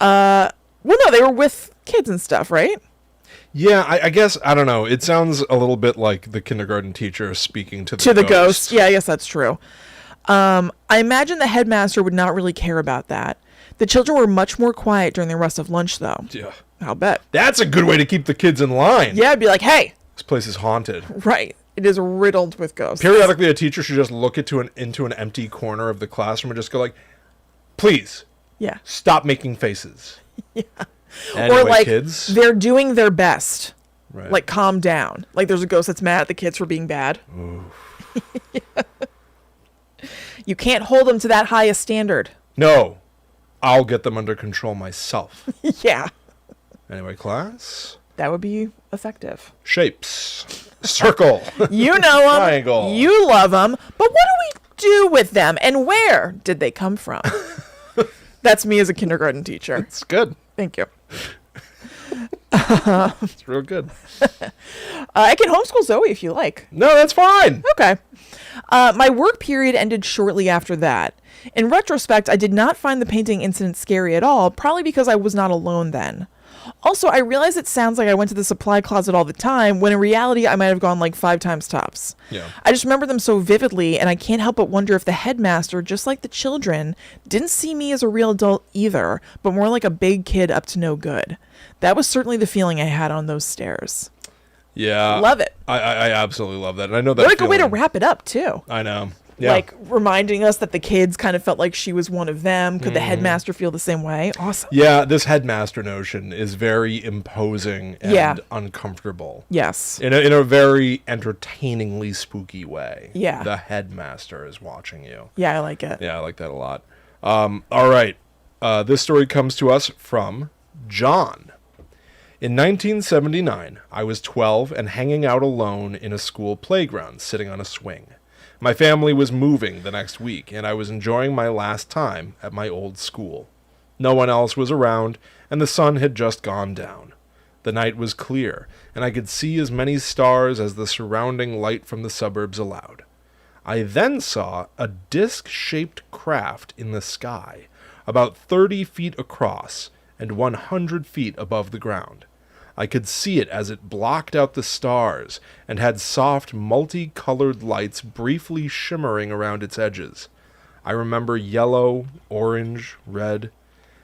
Well, no, they were with kids and stuff, right? Yeah, I guess, I don't know. It sounds a little bit like the kindergarten teacher speaking to the ghost. Yeah, I guess that's true. I imagine the headmaster would not really care about that. The children were much more quiet during the rest of lunch, though. Yeah. I'll bet. That's a good way to keep the kids in line. Yeah, I'd be like, hey. This place is haunted. Right. It is riddled with ghosts. Periodically, a teacher should just look into an empty corner of the classroom and just go like, please, yeah, stop making faces. Yeah. Anyway, or like, kids, they're doing their best. right. Like, calm down. Like, there's a ghost that's mad at the kids for being bad. Yeah. You can't hold them to that high a standard. No, I'll get them under control myself. Yeah. Anyway, class. That would be effective. Shapes. Circle. You know them. Triangle. You love them. But what do we do with them? And where did they come from? That's me as a kindergarten teacher. It's good. Thank you. It's real good. I can homeschool Zoe if you like. No, that's fine. Okay. My work period ended shortly after that. In retrospect, I did not find the painting incident scary at all, probably because I was not alone then. Also, I realize it sounds like I went to the supply closet all the time, when in reality I might have gone like 5 times tops. Yeah. I just remember them so vividly, and I can't help but wonder if the headmaster, just like the children, didn't see me as a real adult either, but more like a big kid up to no good. That was certainly the feeling I had on those stairs. Yeah. Love it. I absolutely love that. And I know that What a good way to wrap it up, too. I know. Yeah. Like, reminding us that the kids kind of felt like she was one of them. Could the headmaster feel the same way? Awesome. Yeah, this headmaster notion is very imposing and uncomfortable. Yes. In a very entertainingly spooky way. Yeah. The headmaster is watching you. Yeah, I like it. Yeah, I like that a lot. All right. This story comes to us from John. In 1979, I was 12 and hanging out alone in a school playground, sitting on a swing. My family was moving the next week, and I was enjoying my last time at my old school. No one else was around, and the sun had just gone down. The night was clear, and I could see as many stars as the surrounding light from the suburbs allowed. I then saw a disc-shaped craft in the sky, about 30 feet across and 100 feet above the ground. I could see it as it blocked out the stars and had soft, multicolored lights briefly shimmering around its edges. I remember yellow, orange, red,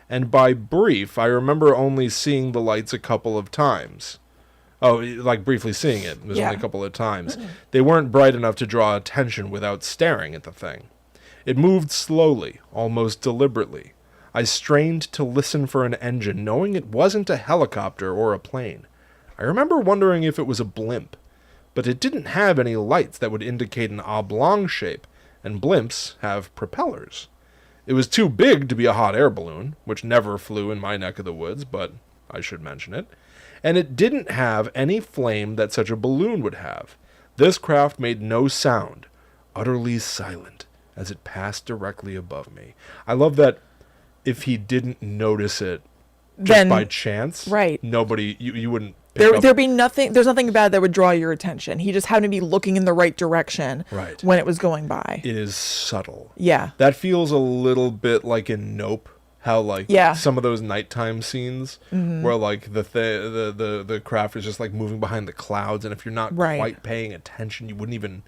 and by brief, I remember only seeing the lights a couple of times. Oh, like briefly seeing it. It was only a couple of times. They weren't bright enough to draw attention without staring at the thing. It moved slowly, almost deliberately. I strained to listen for an engine, knowing it wasn't a helicopter or a plane. I remember wondering if it was a blimp, but it didn't have any lights that would indicate an oblong shape, and blimps have propellers. It was too big to be a hot air balloon, which never flew in my neck of the woods, but I should mention it. And it didn't have any flame that such a balloon would have. This craft made no sound, utterly silent, as it passed directly above me. I love that if he didn't notice it just by chance, right? Nobody, you wouldn't pick up. There'd be nothing. There's nothing bad that would draw your attention. He just happened to be looking in the right direction, right, when it was going by. It is subtle. Yeah, that feels a little bit like in Nope. How like some of those nighttime scenes where like the craft is just like moving behind the clouds, and if you're not quite paying attention, you wouldn't even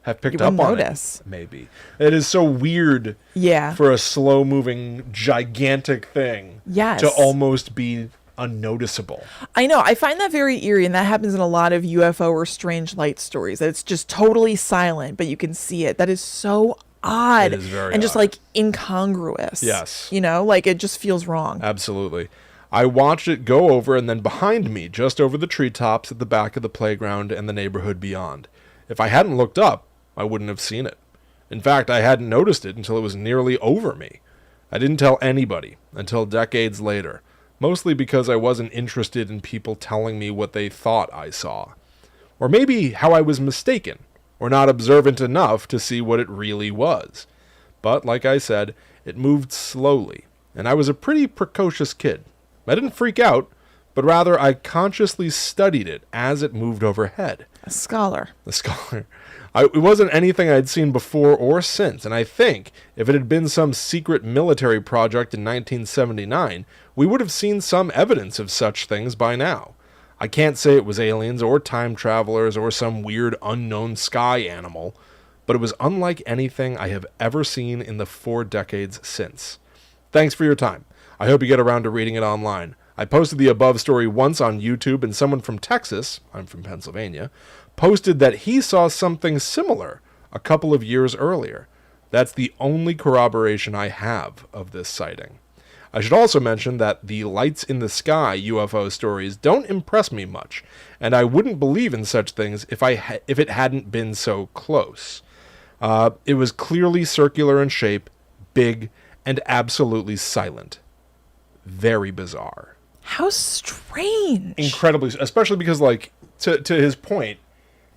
have picked up on it. Maybe it is so weird. Yeah, for a slow moving gigantic thing. Yes. To almost be unnoticeable. I know. I find that very eerie, and that happens in a lot of UFO or strange light stories. That it's just totally silent, but you can see it. That is so odd. It is very and just odd. like incongruous. Yes. You know, like it just feels wrong. Absolutely. I watched it go over and then behind me, just over the treetops at the back of the playground and the neighborhood beyond. If I hadn't looked up, I wouldn't have seen it. In fact, I hadn't noticed it until it was nearly over me. I didn't tell anybody until decades later, mostly because I wasn't interested in people telling me what they thought I saw. Or maybe how I was mistaken, or not observant enough to see what it really was. But, like I said, it moved slowly, and I was a pretty precocious kid. I didn't freak out, but rather I consciously studied it as it moved overhead. A scholar. The scholar. It wasn't anything I'd seen before or since, and I think if it had been some secret military project in 1979, we would have seen some evidence of such things by now. I can't say it was aliens or time travelers or some weird unknown sky animal, but it was unlike anything I have ever seen in the 4 decades since. Thanks for your time. I hope you get around to reading it online. I posted the above story once on YouTube, and someone from Texas, I'm from Pennsylvania, posted that he saw something similar a couple of years earlier. That's the only corroboration I have of this sighting. I should also mention that the lights in the sky UFO stories don't impress me much, and I wouldn't believe in such things if it hadn't been so close. It was clearly circular in shape, big, and absolutely silent. Very bizarre. How strange. Incredibly, especially because, like, to his point,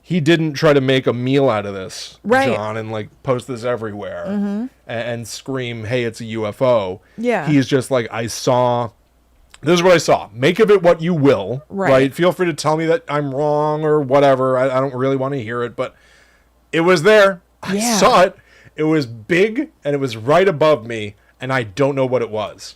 he didn't try to make a meal out of this, right, John, and like post this everywhere and scream, "Hey, it's a UFO." Yeah. He's just like, I saw. This is what I saw. Make of it what you will. Right. Feel free to tell me that I'm wrong or whatever. I don't really want to hear it, but it was there. I saw it. It was big and it was right above me, and I don't know what it was.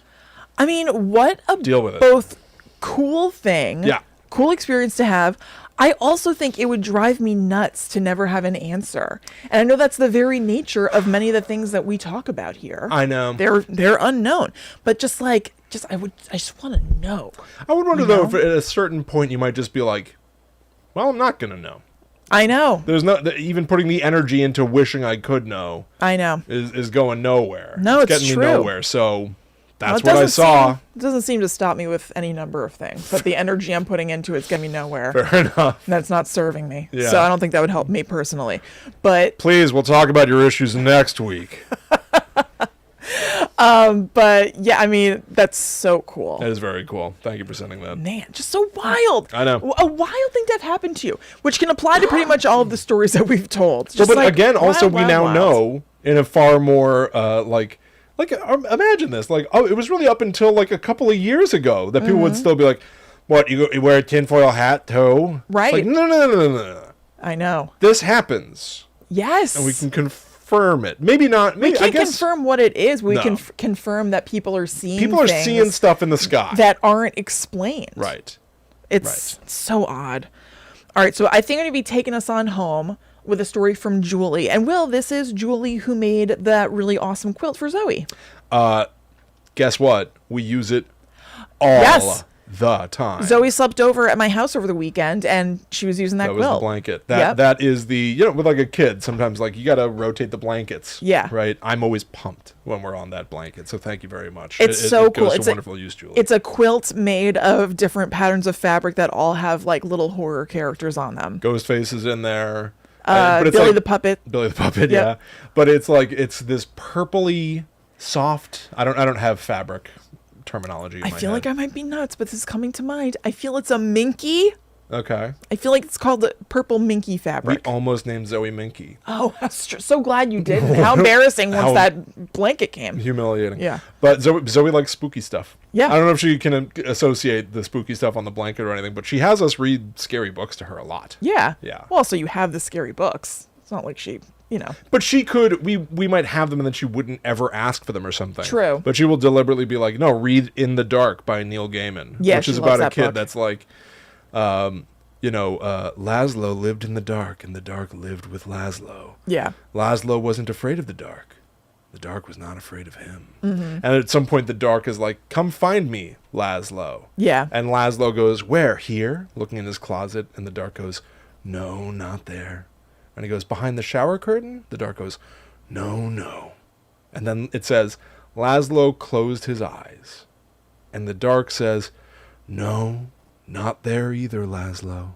I mean, what a deal with it. Both cool thing. Yeah. Cool experience to have. I also think it would drive me nuts to never have an answer. And I know that's the very nature of many of the things that we talk about here. I know. They're unknown. But I just want to know. I would wonder though if at a certain point you might just be like, well, I'm not going to know. I know. There's no even putting the energy into wishing I could know. I know. Is going nowhere. No, it's getting true. me nowhere. So that's what I saw. It doesn't seem to stop me with any number of things, but the energy I'm putting into it's getting me nowhere. Fair enough. And that's not serving me. Yeah. So I don't think that would help me personally. But please, we'll talk about your issues next week. But yeah, I mean, that's so cool. That is very cool. Thank you for sending that. Man, just so wild. I know. A wild thing to have happened to you, which can apply to pretty much all of the stories that we've told. Just but again, also we now know in a far more imagine this, like, oh, it was really up until like a couple of years ago that people would still be like, what, you wear a tinfoil hat too? Right. It's like, no. I know. This happens. Yes. And we can confirm it. Maybe not. Maybe, we can't I guess, confirm what it is. We can confirm that people are seeing stuff in the sky that aren't explained. Right. It's so odd. All right, so I think I'm going to be taking us on home with a story from Julie. And Will, this is Julie who made that really awesome quilt for Zoe. Guess what? We use it all the time. Zoe slept over at my house over the weekend, and she was using that quilt. That was the blanket. That is the, with like a kid, sometimes like you got to rotate the blankets. Yeah. Right? I'm always pumped when we're on that blanket, so thank you very much. It's so cool. It's a wonderful use, Julie. It's a quilt made of different patterns of fabric that all have like little horror characters on them. Ghostface is in there. But it's Billy the Puppet. Billy the Puppet, yeah. But it's like, it's this purpley, soft, I don't have fabric terminology in my feel head. like I might be nuts, but this is coming to mind. I feel it's a minky. Okay. I feel like it's called the purple minky fabric. We almost named Zoe Minky. Oh, so glad you did. How embarrassing once that blanket came. Humiliating. Yeah. But Zoe likes spooky stuff. Yeah. I don't know if she can associate the spooky stuff on the blanket or anything, but she has us read scary books to her a lot. Yeah. Yeah. Well, so you have the scary books. It's not like she, But she could, we might have them and then she wouldn't ever ask for them or something. True. But she will deliberately be like, no, read In the Dark by Neil Gaiman. Yeah, which is about a kid that's like, Laszlo lived in the dark and the dark lived with Laszlo. Yeah. Laszlo wasn't afraid of the dark. the dark was not afraid of him. And at some point, the dark is like, come find me, Laszlo. Yeah. And Laszlo goes, where? Here? Looking in his closet. And the dark goes, no, not there. And he goes, behind the shower curtain? The dark goes, no, no. And then it says, Laszlo closed his eyes. And the dark says, no, not there either, Laszlo.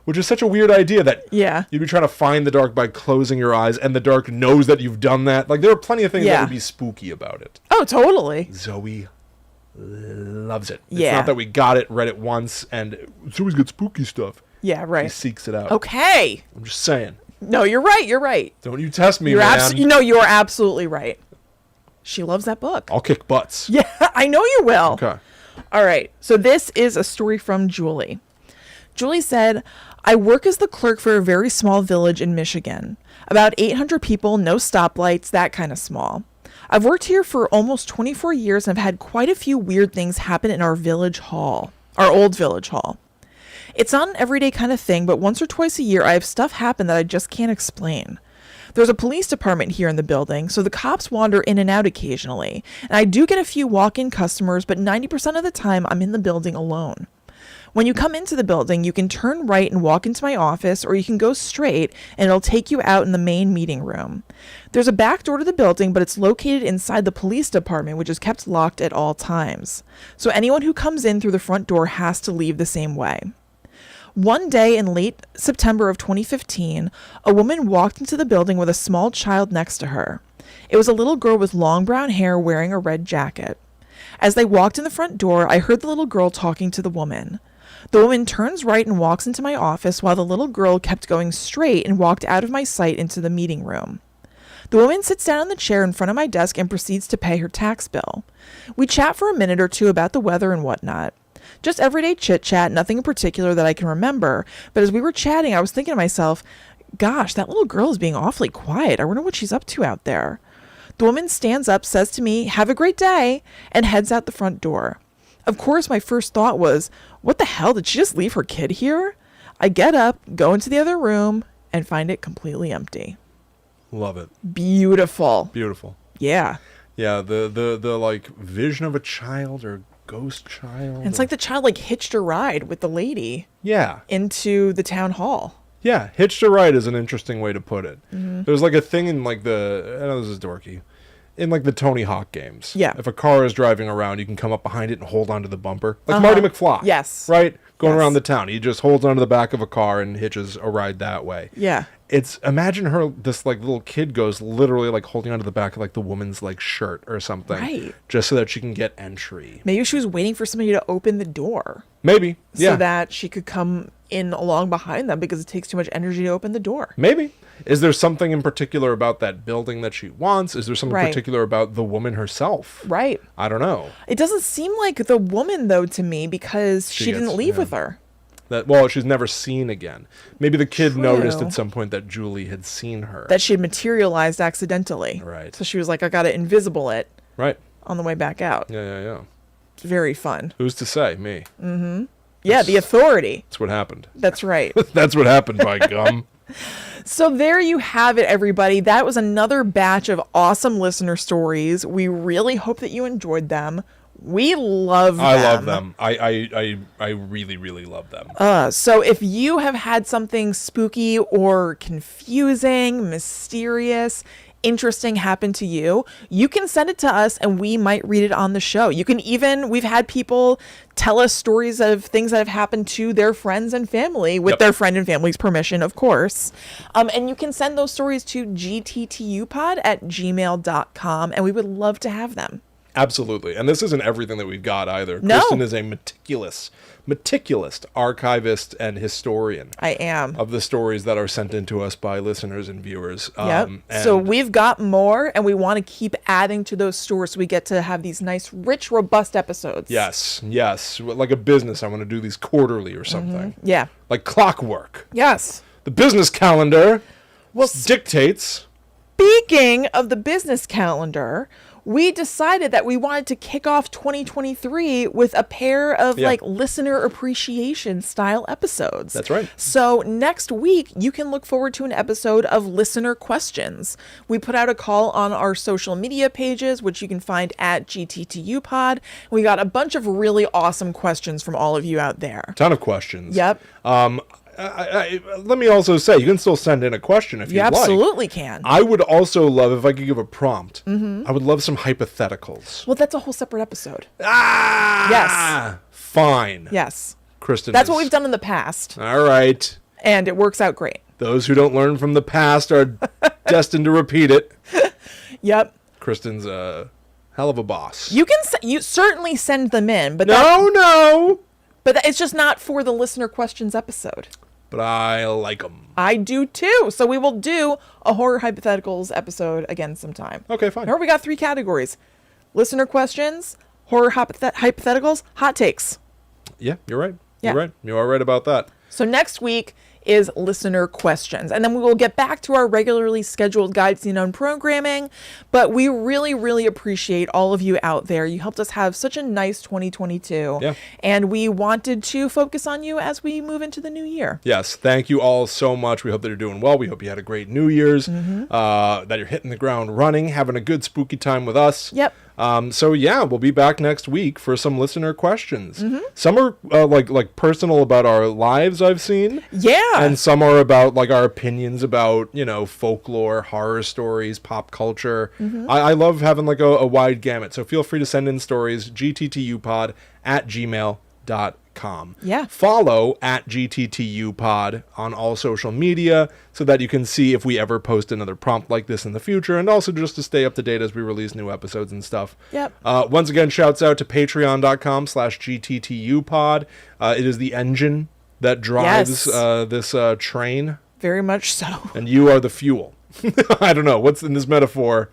Which is such a weird idea that you'd be trying to find the dark by closing your eyes, and the dark knows that you've done that. Like, there are plenty of things that would be spooky about it. Oh, totally. Zoe loves it. Yeah. It's not that we got it, read it once, and Zoe's got spooky stuff. Yeah, right. He seeks it out. Okay. I'm just saying. No, you're right. You're right. Don't you test me, You're man. you're absolutely right. She loves that book. I'll kick butts. Yeah, I know you will. Okay. All right. So this is a story from Julie. Julie said, I work as the clerk for a very small village in Michigan. About 800 people, no stoplights, that kind of small. I've worked here for almost 24 years and have had quite a few weird things happen in our village hall, our old village hall. It's not an everyday kind of thing, but once or twice a year I have stuff happen that I just can't explain. There's a police department here in the building, so the cops wander in and out occasionally. And I do get a few walk-in customers, but 90% of the time I'm in the building alone. When you come into the building, you can turn right and walk into my office, or you can go straight and it'll take you out in the main meeting room. There's a back door to the building, but it's located inside the police department, which is kept locked at all times. So anyone who comes in through the front door has to leave the same way. One day in late September of 2015, a woman walked into the building with a small child next to her. It was a little girl with long brown hair wearing a red jacket. As they walked in the front door, I heard the little girl talking to the woman. The woman turns right and walks into my office while the little girl kept going straight and walked out of my sight into the meeting room. The woman sits down in the chair in front of my desk and proceeds to pay her tax bill. We chat for a minute or two about the weather and whatnot. Just everyday chit-chat, nothing in particular that I can remember, but as we were chatting, I was thinking to myself, gosh, that little girl is being awfully quiet. I wonder what she's up to out there. The woman stands up, says to me, have a great day, and heads out the front door. Of course, my first thought was, what the hell, did she just leave her kid here? I get up, go into the other room, and find it completely empty. Love it. Beautiful. Beautiful. Yeah. Yeah, the like vision of a child or ghost child. And it's like the child like hitched a ride with the lady. Yeah. Into the town hall. Yeah, hitched a ride is an interesting way to put it. Mm-hmm. There's like a thing in like I know this is dorky, in like the Tony Hawk games. Yeah. If a car is driving around, you can come up behind it and hold onto the bumper. Like Marty McFly. Yes. Right? Going around the town. He just holds onto the back of a car and hitches a ride that way. Yeah. Imagine this like little kid goes literally like holding onto the back of like the woman's like shirt or something. Right. Just so that she can get entry. Maybe she was waiting for somebody to open the door. Maybe. Yeah. So that she could come in along behind them because it takes too much energy to open the door. Maybe. Is there something in particular about that building that she wants? Is there something particular about the woman herself? Right. I don't know. It doesn't seem like the woman, though, to me, because she didn't leave with her. Well, she's never seen again. Maybe the kid noticed at some point that Julie had seen her. That she had materialized accidentally. Right. So she was like, I got to invisible it. Right. On the way back out. Yeah. It's very fun. Who's to say? Me. Mm-hmm. Yeah, the authority. That's what happened. That's right. That's what happened, by gum. So there you have it, everybody. That was another batch of awesome listener stories. We really hope that you enjoyed them. We love them. I love them. I really, really love them. So if you have had something spooky or confusing, mysterious, interesting happen to you, you can send it to us and we might read it on the show. You can we've had people tell us stories of things that have happened to their friends and family with their friend and family's permission, of course. And you can send those stories to gttupod@gmail.com and we would love to have them. Absolutely. And this isn't everything that we've got either. No. Kristen is a meticulous archivist and historian. I am. Of the stories that are sent in to us by listeners and viewers. Yep. So we've got more and we want to keep adding to those stories so we get to have these nice, rich, robust episodes. Yes. Like a business. I want to do these quarterly or something. Mm-hmm. Yeah. Like clockwork. Yes. The business calendar dictates. Speaking of the business calendar, we decided that we wanted to kick off 2023 with a pair of like listener appreciation style episodes. That's right. So next week, you can look forward to an episode of listener questions. We put out a call on our social media pages, which you can find at GTTU Pod. We got a bunch of really awesome questions from all of you out there. Ton of questions. Yep. Let me also say, you can still send in a question if you'd like. You absolutely can. I would also love, if I could give a prompt, I would love some hypotheticals. Well, that's a whole separate episode. Yes. Fine. Yes. Kristen. That's what we've done in the past. All right. And it works out great. Those who don't learn from the past are destined to repeat it. Yep. Kristen's a hell of a boss. You can you certainly send them in, but No. But it's just not for the listener questions episode. But I like them. I do too. So we will do a horror hypotheticals episode again sometime. Okay, fine. Remember, we got 3 categories: listener questions, horror hypotheticals, hot takes. Yeah, you're right. Yeah. You're right. You are right about that. So next week is listener questions, and then we will get back to our regularly scheduled Guides to the Unknown programming. But we really, really appreciate all of you out there. You helped us have such a nice 2022, and we wanted to focus on you as we move into the new year. Yes, thank you all so much. We hope that you're doing well. We hope you had a great New Year's, that you're hitting the ground running, having a good spooky time with us. Yep. So yeah, we'll be back next week for some listener questions. Some are like personal about our lives, I've seen. Yeah. And some are about like our opinions about, folklore, horror stories, pop culture. I love having like a wide gamut. So feel free to send in stories, gttupod@gmail.com. Yeah. Follow at GTTUpod on all social media so that you can see if we ever post another prompt like this in the future, and also just to stay up to date as we release new episodes and stuff. Yep. Once again, shouts out to patreon.com/GTTUpod. It is the engine that drives this train. Very much so. And you are the fuel. I don't know. What's in this metaphor?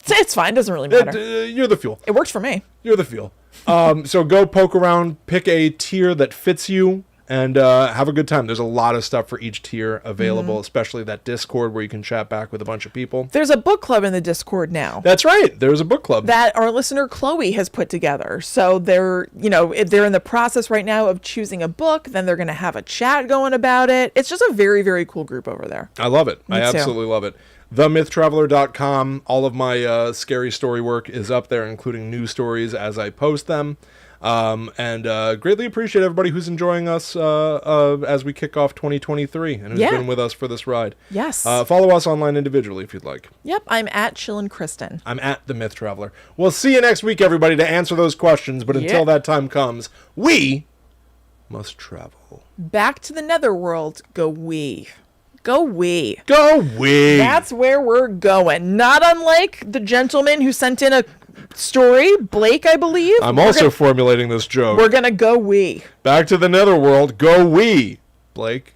It's fine. Doesn't really matter. You're the fuel. It works for me. You're the fuel. So go poke around, pick a tier that fits you, and have a good time. There's a lot of stuff for each tier available, especially that Discord where you can chat back with a bunch of people. There's a book club in the Discord now. That's right. There's a book club that our listener Chloe has put together. So they're in the process right now of choosing a book. Then they're going to have a chat going about it. It's just a very, very cool group over there. I love it. Me I too. absolutely love it. TheMythTraveler.com. All of my scary story work is up there, including news stories as I post them. And greatly appreciate everybody who's enjoying us as we kick off 2023 and who's been with us for this ride. Yes. Follow us online individually if you'd like. Yep. I'm at Chillin' Kristen. I'm at The Myth Traveler. We'll see you next week, everybody, to answer those questions. But until that time comes, we must travel. Back to the netherworld. Go we. Go we. Go we. That's where we're going. Not unlike the gentleman who sent in a story, Blake, I believe. I'm also formulating this joke. We're going to go we. Back to the netherworld. Go we, Blake.